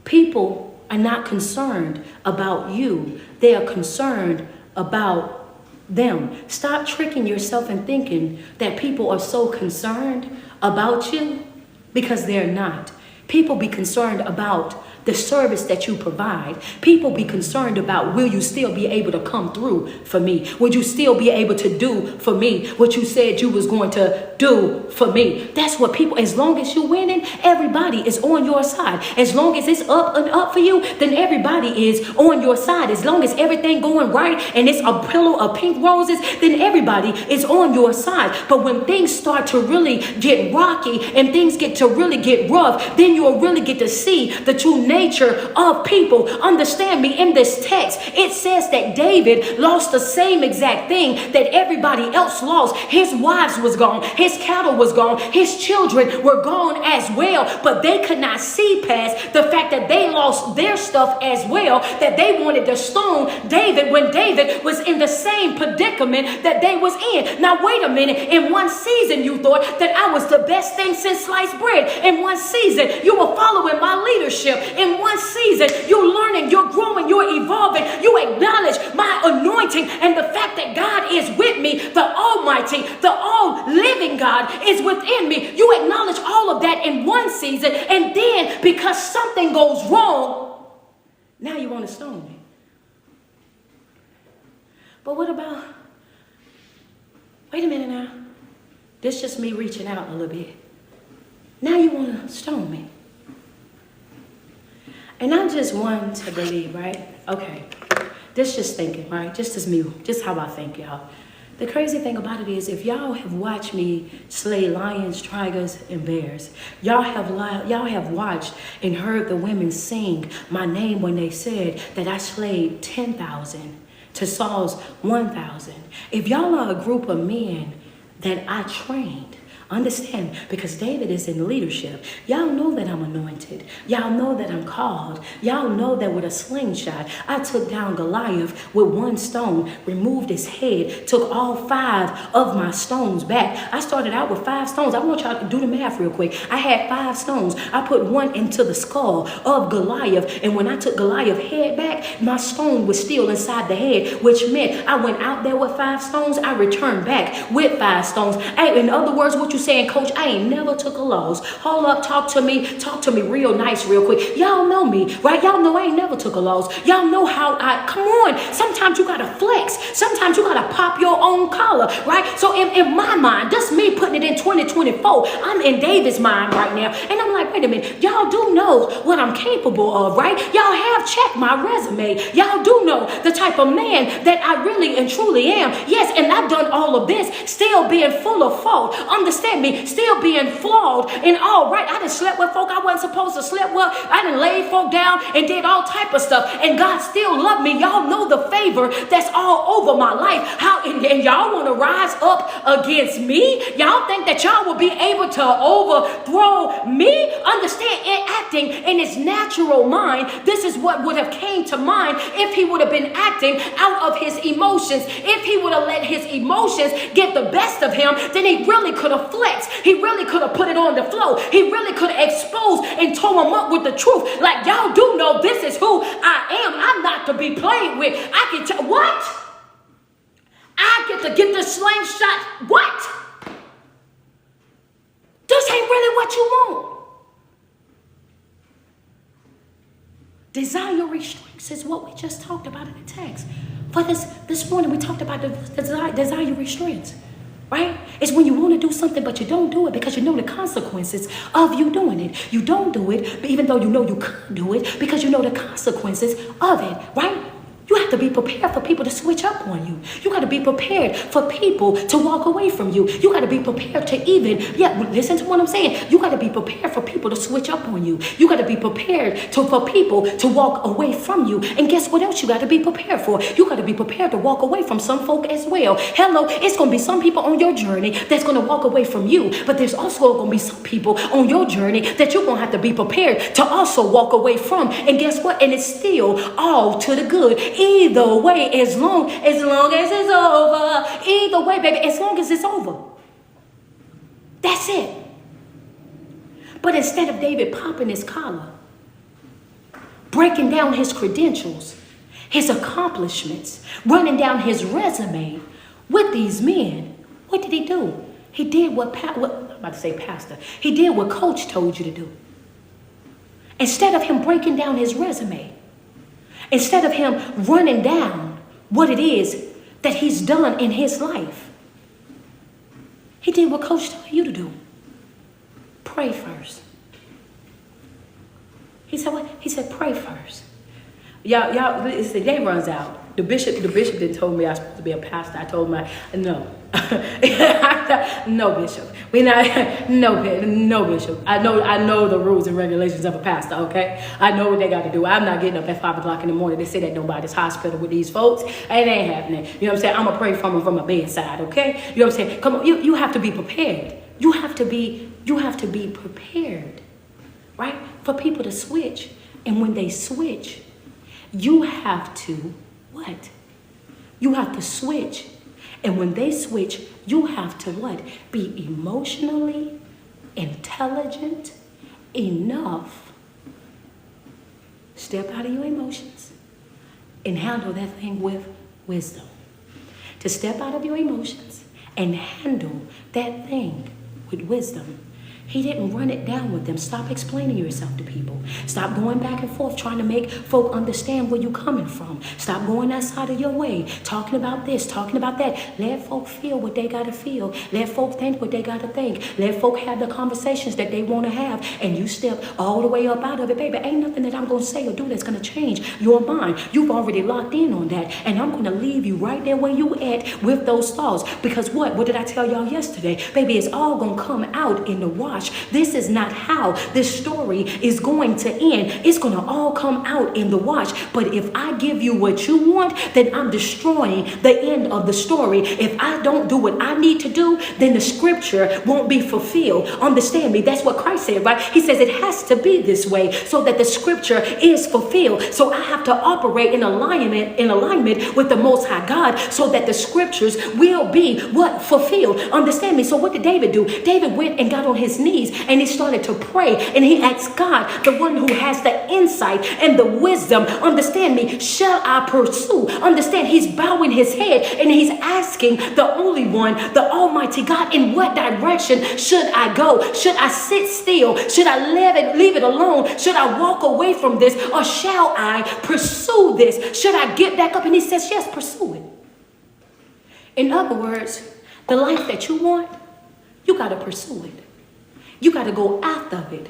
People are not concerned about you. They are concerned about them. Stop tricking yourself and thinking that people are so concerned about you, because they're not. People be concerned about the service that you provide. People be concerned about, will you still be able to come through for me? Would you still be able to do for me what you said you was going to do for me? That's what people, as long as you're winning, everybody is on your side. As long as it's up and up for you, then everybody is on your side. As long as everything going right and it's a pillow of pink roses, then everybody is on your side. But when things start to really get rocky and things get to really get rough, then you will really get to see the true nature of people. Understand me, in this text, it says that David lost the same exact thing that everybody else lost. His wives was gone. His cattle was gone. His children were gone as well. But they could not see past the fact that they lost their stuff as well, that they wanted to stone David when David was in the same predicament that they was in. Now, wait a minute. In one season, you thought that I was the best thing since sliced bread. In one season, you were following my leadership. In one season, you're learning, you're growing, you're evolving. You acknowledge my anointing and the fact that God is with me, the Almighty, the all-living God is within me. You acknowledge all of that in one season, and then because something goes wrong, now you want to stone me. But what about, wait a minute now, this is just me reaching out a little bit. Now you want to stone me. And I just want to believe, right? Okay, this just thinking, right? Just as me, just how I think, y'all. The crazy thing about it is, if y'all have watched me slay lions, tigers, and bears, y'all have watched and heard the women sing my name when they said that I slayed 10,000 to Saul's 1,000. If y'all are a group of men that I trained, understand, because David is in leadership. Y'all know that I'm anointed. Y'all know that I'm called. Y'all know that with a slingshot, I took down Goliath with one stone, removed his head, took all 5 of my stones back. I started out with 5 stones. I want y'all to do the math real quick. I had 5 stones. I put one into the skull of Goliath, and when I took Goliath's head back, my stone was still inside the head, which meant I went out there with 5 stones. I returned back with 5 stones. Hey, in other words, what you saying, Coach, I ain't never took a loss. Hold up, talk to me real nice, real quick. Y'all know me, right? Y'all know I ain't never took a loss. Y'all know how come on. Sometimes you gotta flex. Sometimes you gotta pop your own collar, right? So in my mind, just me putting it in 2024, I'm in David's mind right now. And I'm like, wait a minute, y'all do know what I'm capable of, right? Y'all have checked my resume. Y'all do know the type of man that I really and truly am. Yes, and I've done all of this, still being full of fault. Understand me, still being flawed and all right. I done slept with folk I wasn't supposed to sleep with. I done laid folk down and did all type of stuff, and God still loved me. Y'all know the favor that's all over my life. How and y'all want to rise up against me? Y'all think that y'all will be able to overthrow me? Understand, acting in his natural mind, this is what would have came to mind if he would have been acting out of his emotions. If he would have let his emotions get the best of him, then he really could have flexed. He really could have put it on the floor. He really could have exposed and tore him up with the truth. Like, y'all do know this is who I am. I'm not to be played with. I can tell what? I get to get the slingshot. What? This ain't really what you want. Desire restraints is what we just talked about in the text. For this morning, we talked about the desire restraints. Right? It's when you want to do something, but you don't do it because you know the consequences of you doing it. You don't do it, even though you know you could do it, because you know the consequences of it. Right? You have to be prepared for people to switch up on you. You got to be prepared for people to walk away from you. You got to be prepared to listen to what I'm saying. You got to be prepared for people to switch up on you. You got to be prepared for people to walk away from you. And guess what else you got to be prepared for? You got to be prepared to walk away from some folk as well. Hello, it's going to be some people on your journey that's going to walk away from you. But there's also going to be some people on your journey that you're going to have to be prepared to also walk away from. And guess what? And it's still all to the good. Either way, as long as it's over. Either way, baby, as long as it's over. That's it. But instead of David popping his collar, breaking down his credentials, his accomplishments, running down his resume with these men, what did he do? He did what I'm about to say pastor. He did what coach told you to do. Instead of him breaking down his resume, instead of him running down what it is that he's done in his life, he did what coach told you to do. Pray first. He said what? He said pray first. Y'all, the day runs out. The bishop didn't told me I was supposed to be a pastor. I told him, no. No, bishop. No, bishop. I know the rules and regulations of a pastor, okay? I know what they got to do. I'm not getting up at 5 o'clock in the morning to sit at nobody's hospital with these folks. It ain't happening. You know what I'm saying? I'm going to pray from them from a bedside, okay? You know what I'm saying? Come on, you have to be prepared. You have to be prepared, right? For people to switch. And when they switch, you have to, what? You have to switch. And when they switch, you have to what? Be emotionally intelligent enough. Step out of your emotions and handle that thing with wisdom. To step out of your emotions and handle that thing with wisdom. He didn't run it down with them. Stop explaining yourself to people. Stop going back and forth trying to make folk understand where you're coming from. Stop going outside of your way, talking about this, talking about that. Let folk feel what they got to feel. Let folk think what they got to think. Let folk have the conversations that they want to have. And you step all the way up out of it. Baby, ain't nothing that I'm going to say or do that's going to change your mind. You've already locked in on that. And I'm going to leave you right there where you at with those thoughts. Because what? What did I tell y'all yesterday? Baby, it's all going to come out in the wash. This is not how this story is going to end. It's going to all come out in the wash. But if I give you what you want, then I'm destroying the end of the story. If I don't do what I need to do, then the scripture won't be fulfilled. Understand me? That's what Christ said, right? He says it has to be this way so that the scripture is fulfilled. So I have to operate in alignment with the Most High God so that the scriptures will be what? Fulfilled. Understand me? So what did David do? David went and got on his knees and he started to pray and he asked God, the one who has the insight and the wisdom, understand me, shall I pursue? Understand, he's bowing his head and he's asking the only one, the Almighty God, in what direction should I go? Should I sit still? Should I leave it alone? Should I walk away from this, or shall I pursue this? Should I get back up? And he says, yes, pursue it. In other words, the life that you want, you got to pursue it. You got to go after it.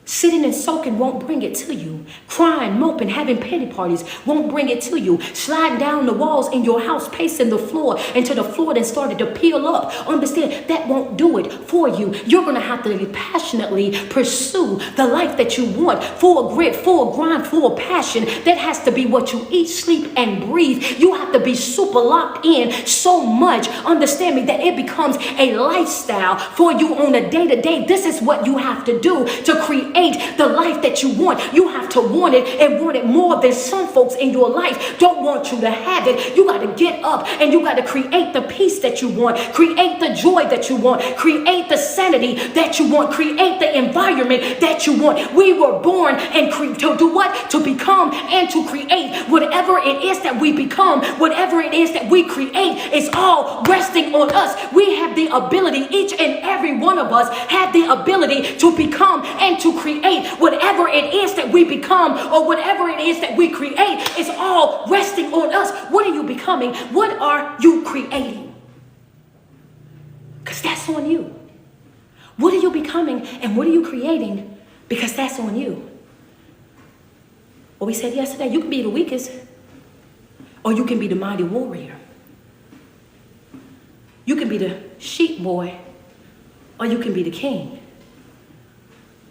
Sitting and soaking won't bring it to you. Crying, moping, having pity parties won't bring it to you. Sliding down the walls in your house, pacing the floor until the floor then started to peel up. Understand, that won't do it for you. You're going to have to passionately pursue the life that you want. Full of grit, full of grind, full of passion. That has to be what you eat, sleep, and breathe. You have to be super locked in so much, understand me, that it becomes a lifestyle for you on a day-to-day. This is what you have to do to create the life that you want. You have to want it, and want it more than some folks in your life don't want you to have it. You got to get up and you got to create the peace that you want, create the joy that you want, create the sanity that you want, create the environment that you want. We were born and to do what? To become and to create. Whatever it is that we become, whatever it is that we create, is all resting on us. We have the ability, each and every one of us have the ability to become and to create. Whatever it is that we become or whatever it is that we create is all resting on us. What are you becoming? What are you creating? Because that's on you. What are you becoming and what are you creating? Because that's on you. What we said yesterday, you can be the weakest or you can be the mighty warrior. You can be the sheep boy or you can be the king.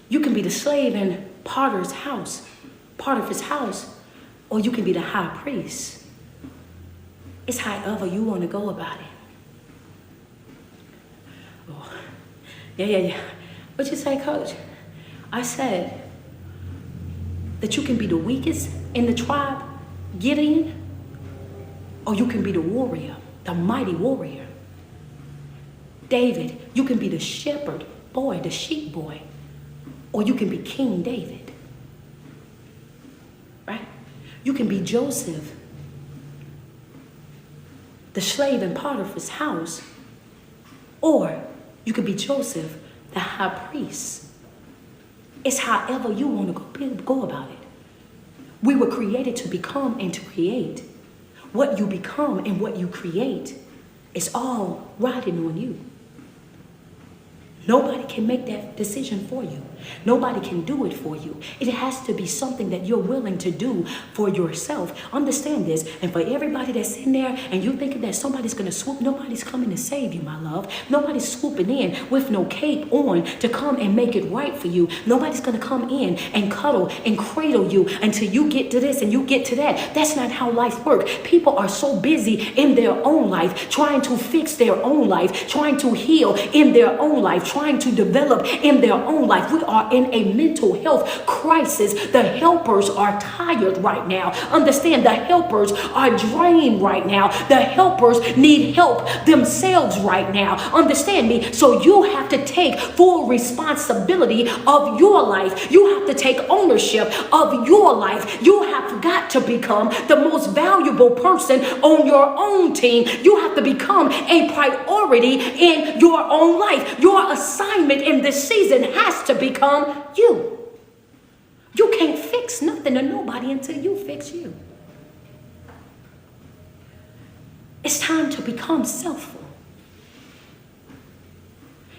You can be the slave in Potter's house, part of his house, or you can be the high priest. It's however you want to go about it. Oh, yeah. What you say, Coach? I said that you can be the weakest in the tribe, Gideon, or you can be the warrior, the mighty warrior. David, you can be the shepherd boy, the sheep boy. Or you can be King David, right? You can be Joseph, the slave in Potiphar's house. Or you can be Joseph, the high priest. It's however you want to go about it. We were created to become and to create. What you become and what you create is all riding on you. Nobody can make that decision for you. Nobody can do it for you. It has to be something that you're willing to do for yourself. Understand this. And for everybody that's in there and you thinking that somebody's going to swoop, nobody's coming to save you, my love. Nobody's swooping in with no cape on to come and make it right for you. Nobody's going to come in and cuddle and cradle you until you get to this and you get to that. That's not how life works. People are so busy in their own life, trying to fix their own life, trying to heal in their own life, trying to develop in their own life. We are in a mental health crisis. The helpers are tired right now. Understand, the helpers are drained right now. The helpers need help themselves right now. Understand me? So you have to take full responsibility of your life. You have to take ownership of your life. You have got to become the most valuable person on your own team. You have to become a priority in your own life. Your assignment in this season has to become you. You can't fix nothing or nobody until you fix you. It's time to become selfful.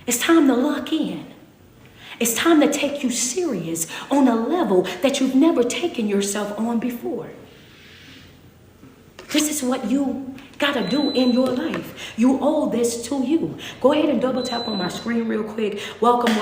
It's time to lock in. It's time to take you serious on a level that you've never taken yourself on before. This is what you gotta do in your life. You owe this to you. Go ahead and double tap on my screen real quick. Welcome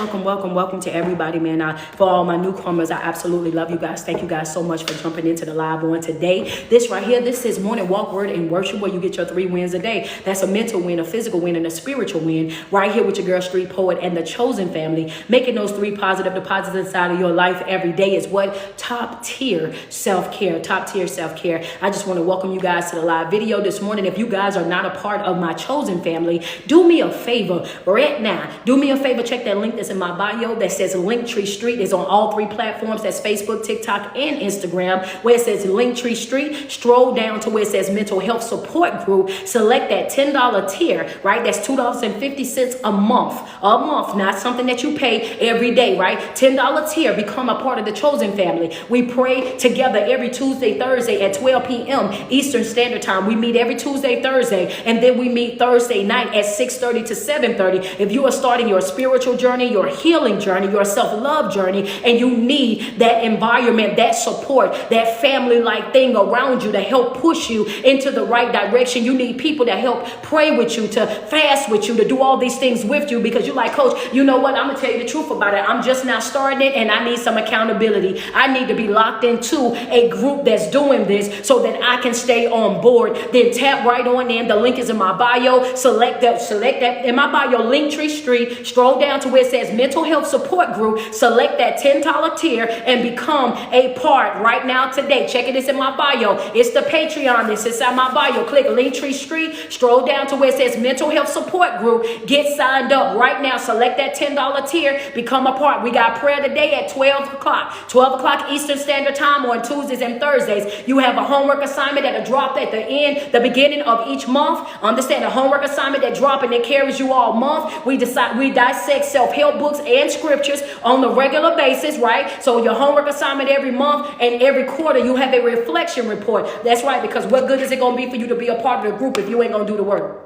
to everybody, man. For all my newcomers, I absolutely love you guys. Thank you guys so much for jumping into the live on today. This right here, this is Morning Walk, Word, and Worship, where you get your 3 wins a day. That's a mental win, a physical win, and a spiritual win. Right here with your girl, Street Poet, and the Chosen family. Making those 3 positive deposits inside of your life every day is what? Top tier self-care. Top tier self-care. I just want to welcome you guys to the live video this morning. If you guys are not a part of my Chosen family, do me a favor right now. Do me a favor. Check that link that's in my bio that says Linktree Street. Is on all 3 platforms. That's Facebook, TikTok, and Instagram. Where it says Linktree Street, stroll down to where it says Mental Health Support Group. Select that $10 tier, right? That's $2.50 a month. A month, not something that you pay every day, right? $10 tier. Become a part of the Chosen family. We pray together every Tuesday, Thursday at 12 p.m. Eastern Standard Time. We meet every Tuesday, Thursday, and then we meet Thursday night at 6:30 to 7:30. If you are starting your spiritual journey, your healing journey, your self-love journey, and you need that environment, that support, that family-like thing around you to help push you into the right direction, you need people to help pray with you, to fast with you, to do all these things with you, because you're like, Coach, you know what? I'm going to tell you the truth about it. I'm just now starting it, and I need some accountability. I need to be locked into a group that's doing this so that I can stay on board. Then tap right on in. The link is in my bio. Select that in my bio, Linktree Street. Stroll down to where it says Mental Health Support Group. Select that $10 tier and become a part right now today. Check it. It's in my bio. It's the Patreon. This is inside my bio. Click Linktree Street. Stroll down to where it says Mental Health Support Group. Get signed up right now. Select that $10 tier. Become a part. We got prayer today at 12 o'clock. 12 o'clock Eastern Standard Time on Tuesdays and Thursdays. You have a homework assignment that'll drop at the beginning of each month. Understand, a homework assignment that drop and it carries you all month. We dissect self-help books and scriptures on a regular basis, right? So your homework assignment every month, and every quarter you have a reflection report. That's right, because what good is it going to be for you to be a part of the group if you ain't going to do the work?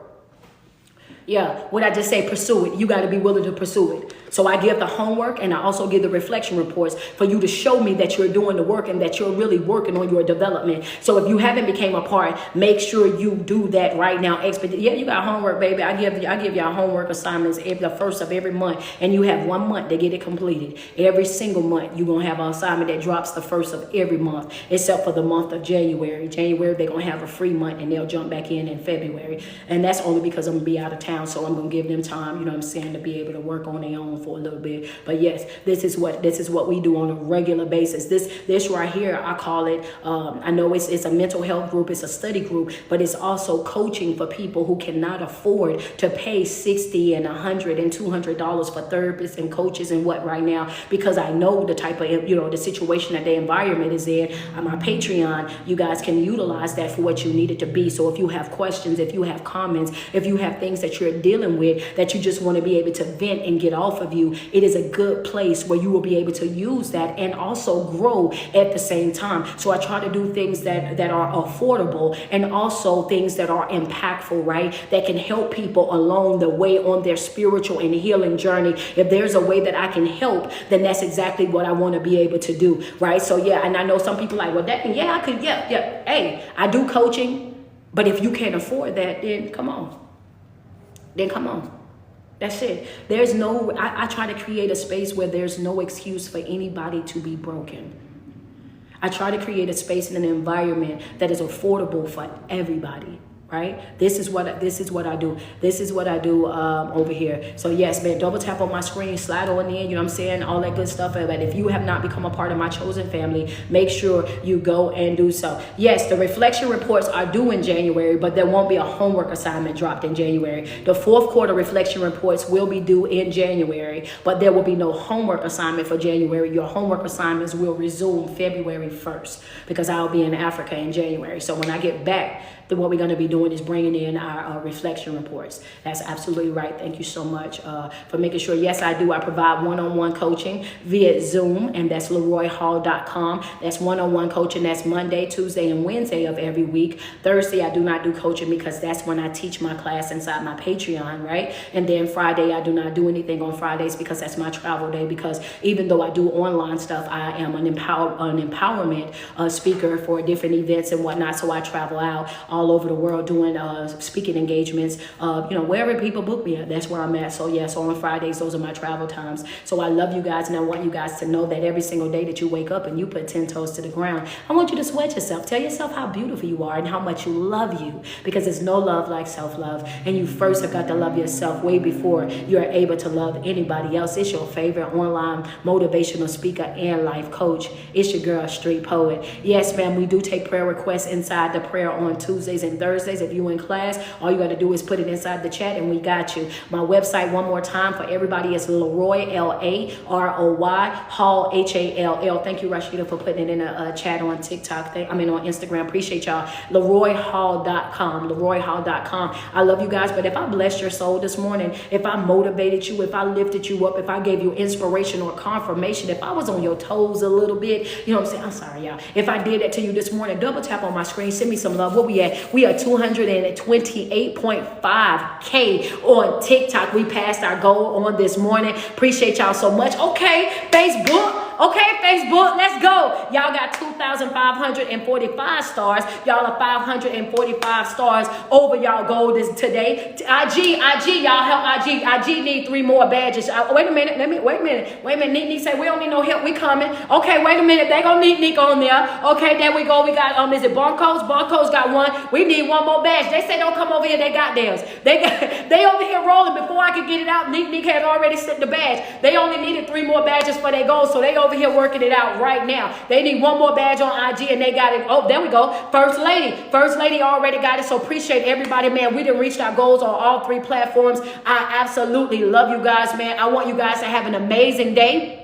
Yeah, what I just say, pursue it. You got to be willing to pursue it. So I give the homework and I also give the reflection reports for you to show me that you're doing the work and that you're really working on your development. So if you haven't became a part, make sure you do that right now. Yeah, you got homework, baby. I give y'all homework assignments the first of every month, and you have 1 month to get it completed. Every single month, you're going to have an assignment that drops the first of every month, except for the month of January. January, they're going to have a free month, and they'll jump back in February. And that's only because I'm going to be out of town, so I'm going to give them time, you know what I'm saying, to be able to work on their own for a little bit. But yes, this is what we do on a regular basis. This right here, I call it, I know it's a mental health group, it's a study group, but it's also coaching for people who cannot afford to pay $60 and $100 and $200 for therapists and coaches and what right now, because I know the type of, the situation that the environment is in. On my Patreon, you guys can utilize that for what you need it to be. So if you have questions, if you have comments, if you have things that you're dealing with that you just want to be able to vent and get off of of you, it is a good place where you will be able to use that and also grow at the same time. So I try to do things that are affordable and also things that are impactful, right? That can help people along the way on their spiritual and healing journey. If there's a way that I can help, then that's exactly what I want to be able to do, right? So yeah, and I know some people like, well, I could, yeah. Hey, I do coaching, but if you can't afford that, then come on. That's it. There's no, I try to create a space where there's no excuse for anybody to be broken. I try to create a space and an environment that is affordable for everybody. Right? This is what I do. This is what I do over here. So yes, man, double tap on my screen, slide on in, you know what I'm saying? All that good stuff. But if you have not become a part of my chosen family, make sure you go and do so. Yes, the reflection reports are due in January, but there won't be a homework assignment dropped in January. The fourth quarter reflection reports will be due in January, but there will be no homework assignment for January. Your homework assignments will resume February 1st because I'll be in Africa in January. So when I get back, what we're going to be doing is bringing in our reflection reports. That's absolutely right. Thank you so much for making sure. Yes, I do. I provide one-on-one coaching via Zoom, and that's LeroyHall.com. That's one-on-one coaching. That's Monday, Tuesday, and Wednesday of every week. Thursday, I do not do coaching because that's when I teach my class inside my Patreon, right? And then Friday, I do not do anything on Fridays because that's my travel day, because even though I do online stuff, I am an empowerment speaker for different events and whatnot. So I travel out all over the world doing speaking engagements, wherever people book me at, that's where I'm at. So yeah, so on Fridays, those are my travel times. So I love you guys, and I want you guys to know that every single day that you wake up and you put 10 toes to the ground, I want you to sweat yourself. Tell yourself how beautiful you are and how much you love you, because there's no love like self-love. And you first have got to love yourself way before you're able to love anybody else. It's your favorite online motivational speaker and life coach. It's your girl, Street Poet. Yes, ma'am, we do take prayer requests inside the prayer on Tuesdays and Thursdays. If you're in class, all you got to do is put it inside the chat and we got you. My website, one more time for everybody, is Leroy, L-A-R-O-Y, Hall, H-A-L-L. Thank you, Rashida, for putting it in a chat on TikTok. On Instagram. Appreciate y'all. LeroyHall.com. LeroyHall.com. I love you guys, but if I blessed your soul this morning, if I motivated you, if I lifted you up, if I gave you inspiration or confirmation, if I was on your toes a little bit, you know what I'm saying? I'm sorry, y'all. If I did that to you this morning, double tap on my screen, send me some love. Where we at? We are 228.5K on TikTok. We passed our goal on this morning. Appreciate y'all so much. Okay, Facebook. Let's go. Y'all got 2,545 stars. Y'all are 545 stars over y'all goal today. IG, y'all help IG. IG need 3 more badges. Wait a minute. Neek say we don't need no help. We coming. Okay, wait a minute. They gonna need Neek on there. Okay, there we go. We got is it Broncos? Broncos got 1. We need 1 more badge. They say don't come over here. They got theirs. They over here rolling. Before I could get it out, Neek had already sent the badge. They only needed 3 more badges for their goal, so they over here working it out right now. They need 1 more badge on IG and they got it. Oh, there we go. First lady already got it. So appreciate everybody, man. We done reached our goals on all 3 platforms. I absolutely love you guys, man. I want you guys to have an amazing day.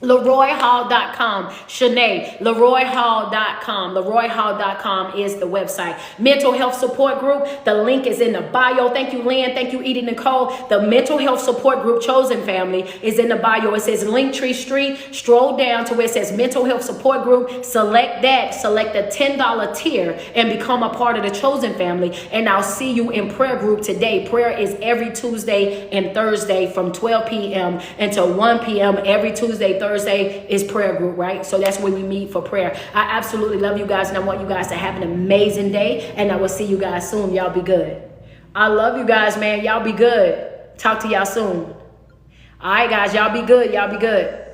LeroyHall.com. Shanae, LeroyHall.com. LeroyHall.com is the website. Mental health support group. The link is in the bio. Thank you, Lynn. Thank you, Edie Nicole. The mental health support group Chosen Family is in the bio. It says Linktree Street. Stroll down to where it says mental health support group. Select that. Select the $10 tier and become a part of the Chosen Family. And I'll see you in prayer group today. Prayer is every Tuesday and Thursday from 12 p.m. until 1 p.m. every Tuesday, Thursday is prayer group, right? So that's when we meet for prayer. I absolutely love you guys, and I want you guys to have an amazing day, and I will see you guys soon. Y'all be good. I love you guys, man. Y'all be good. Talk to y'all soon. All right, guys. Y'all be good. Y'all be good.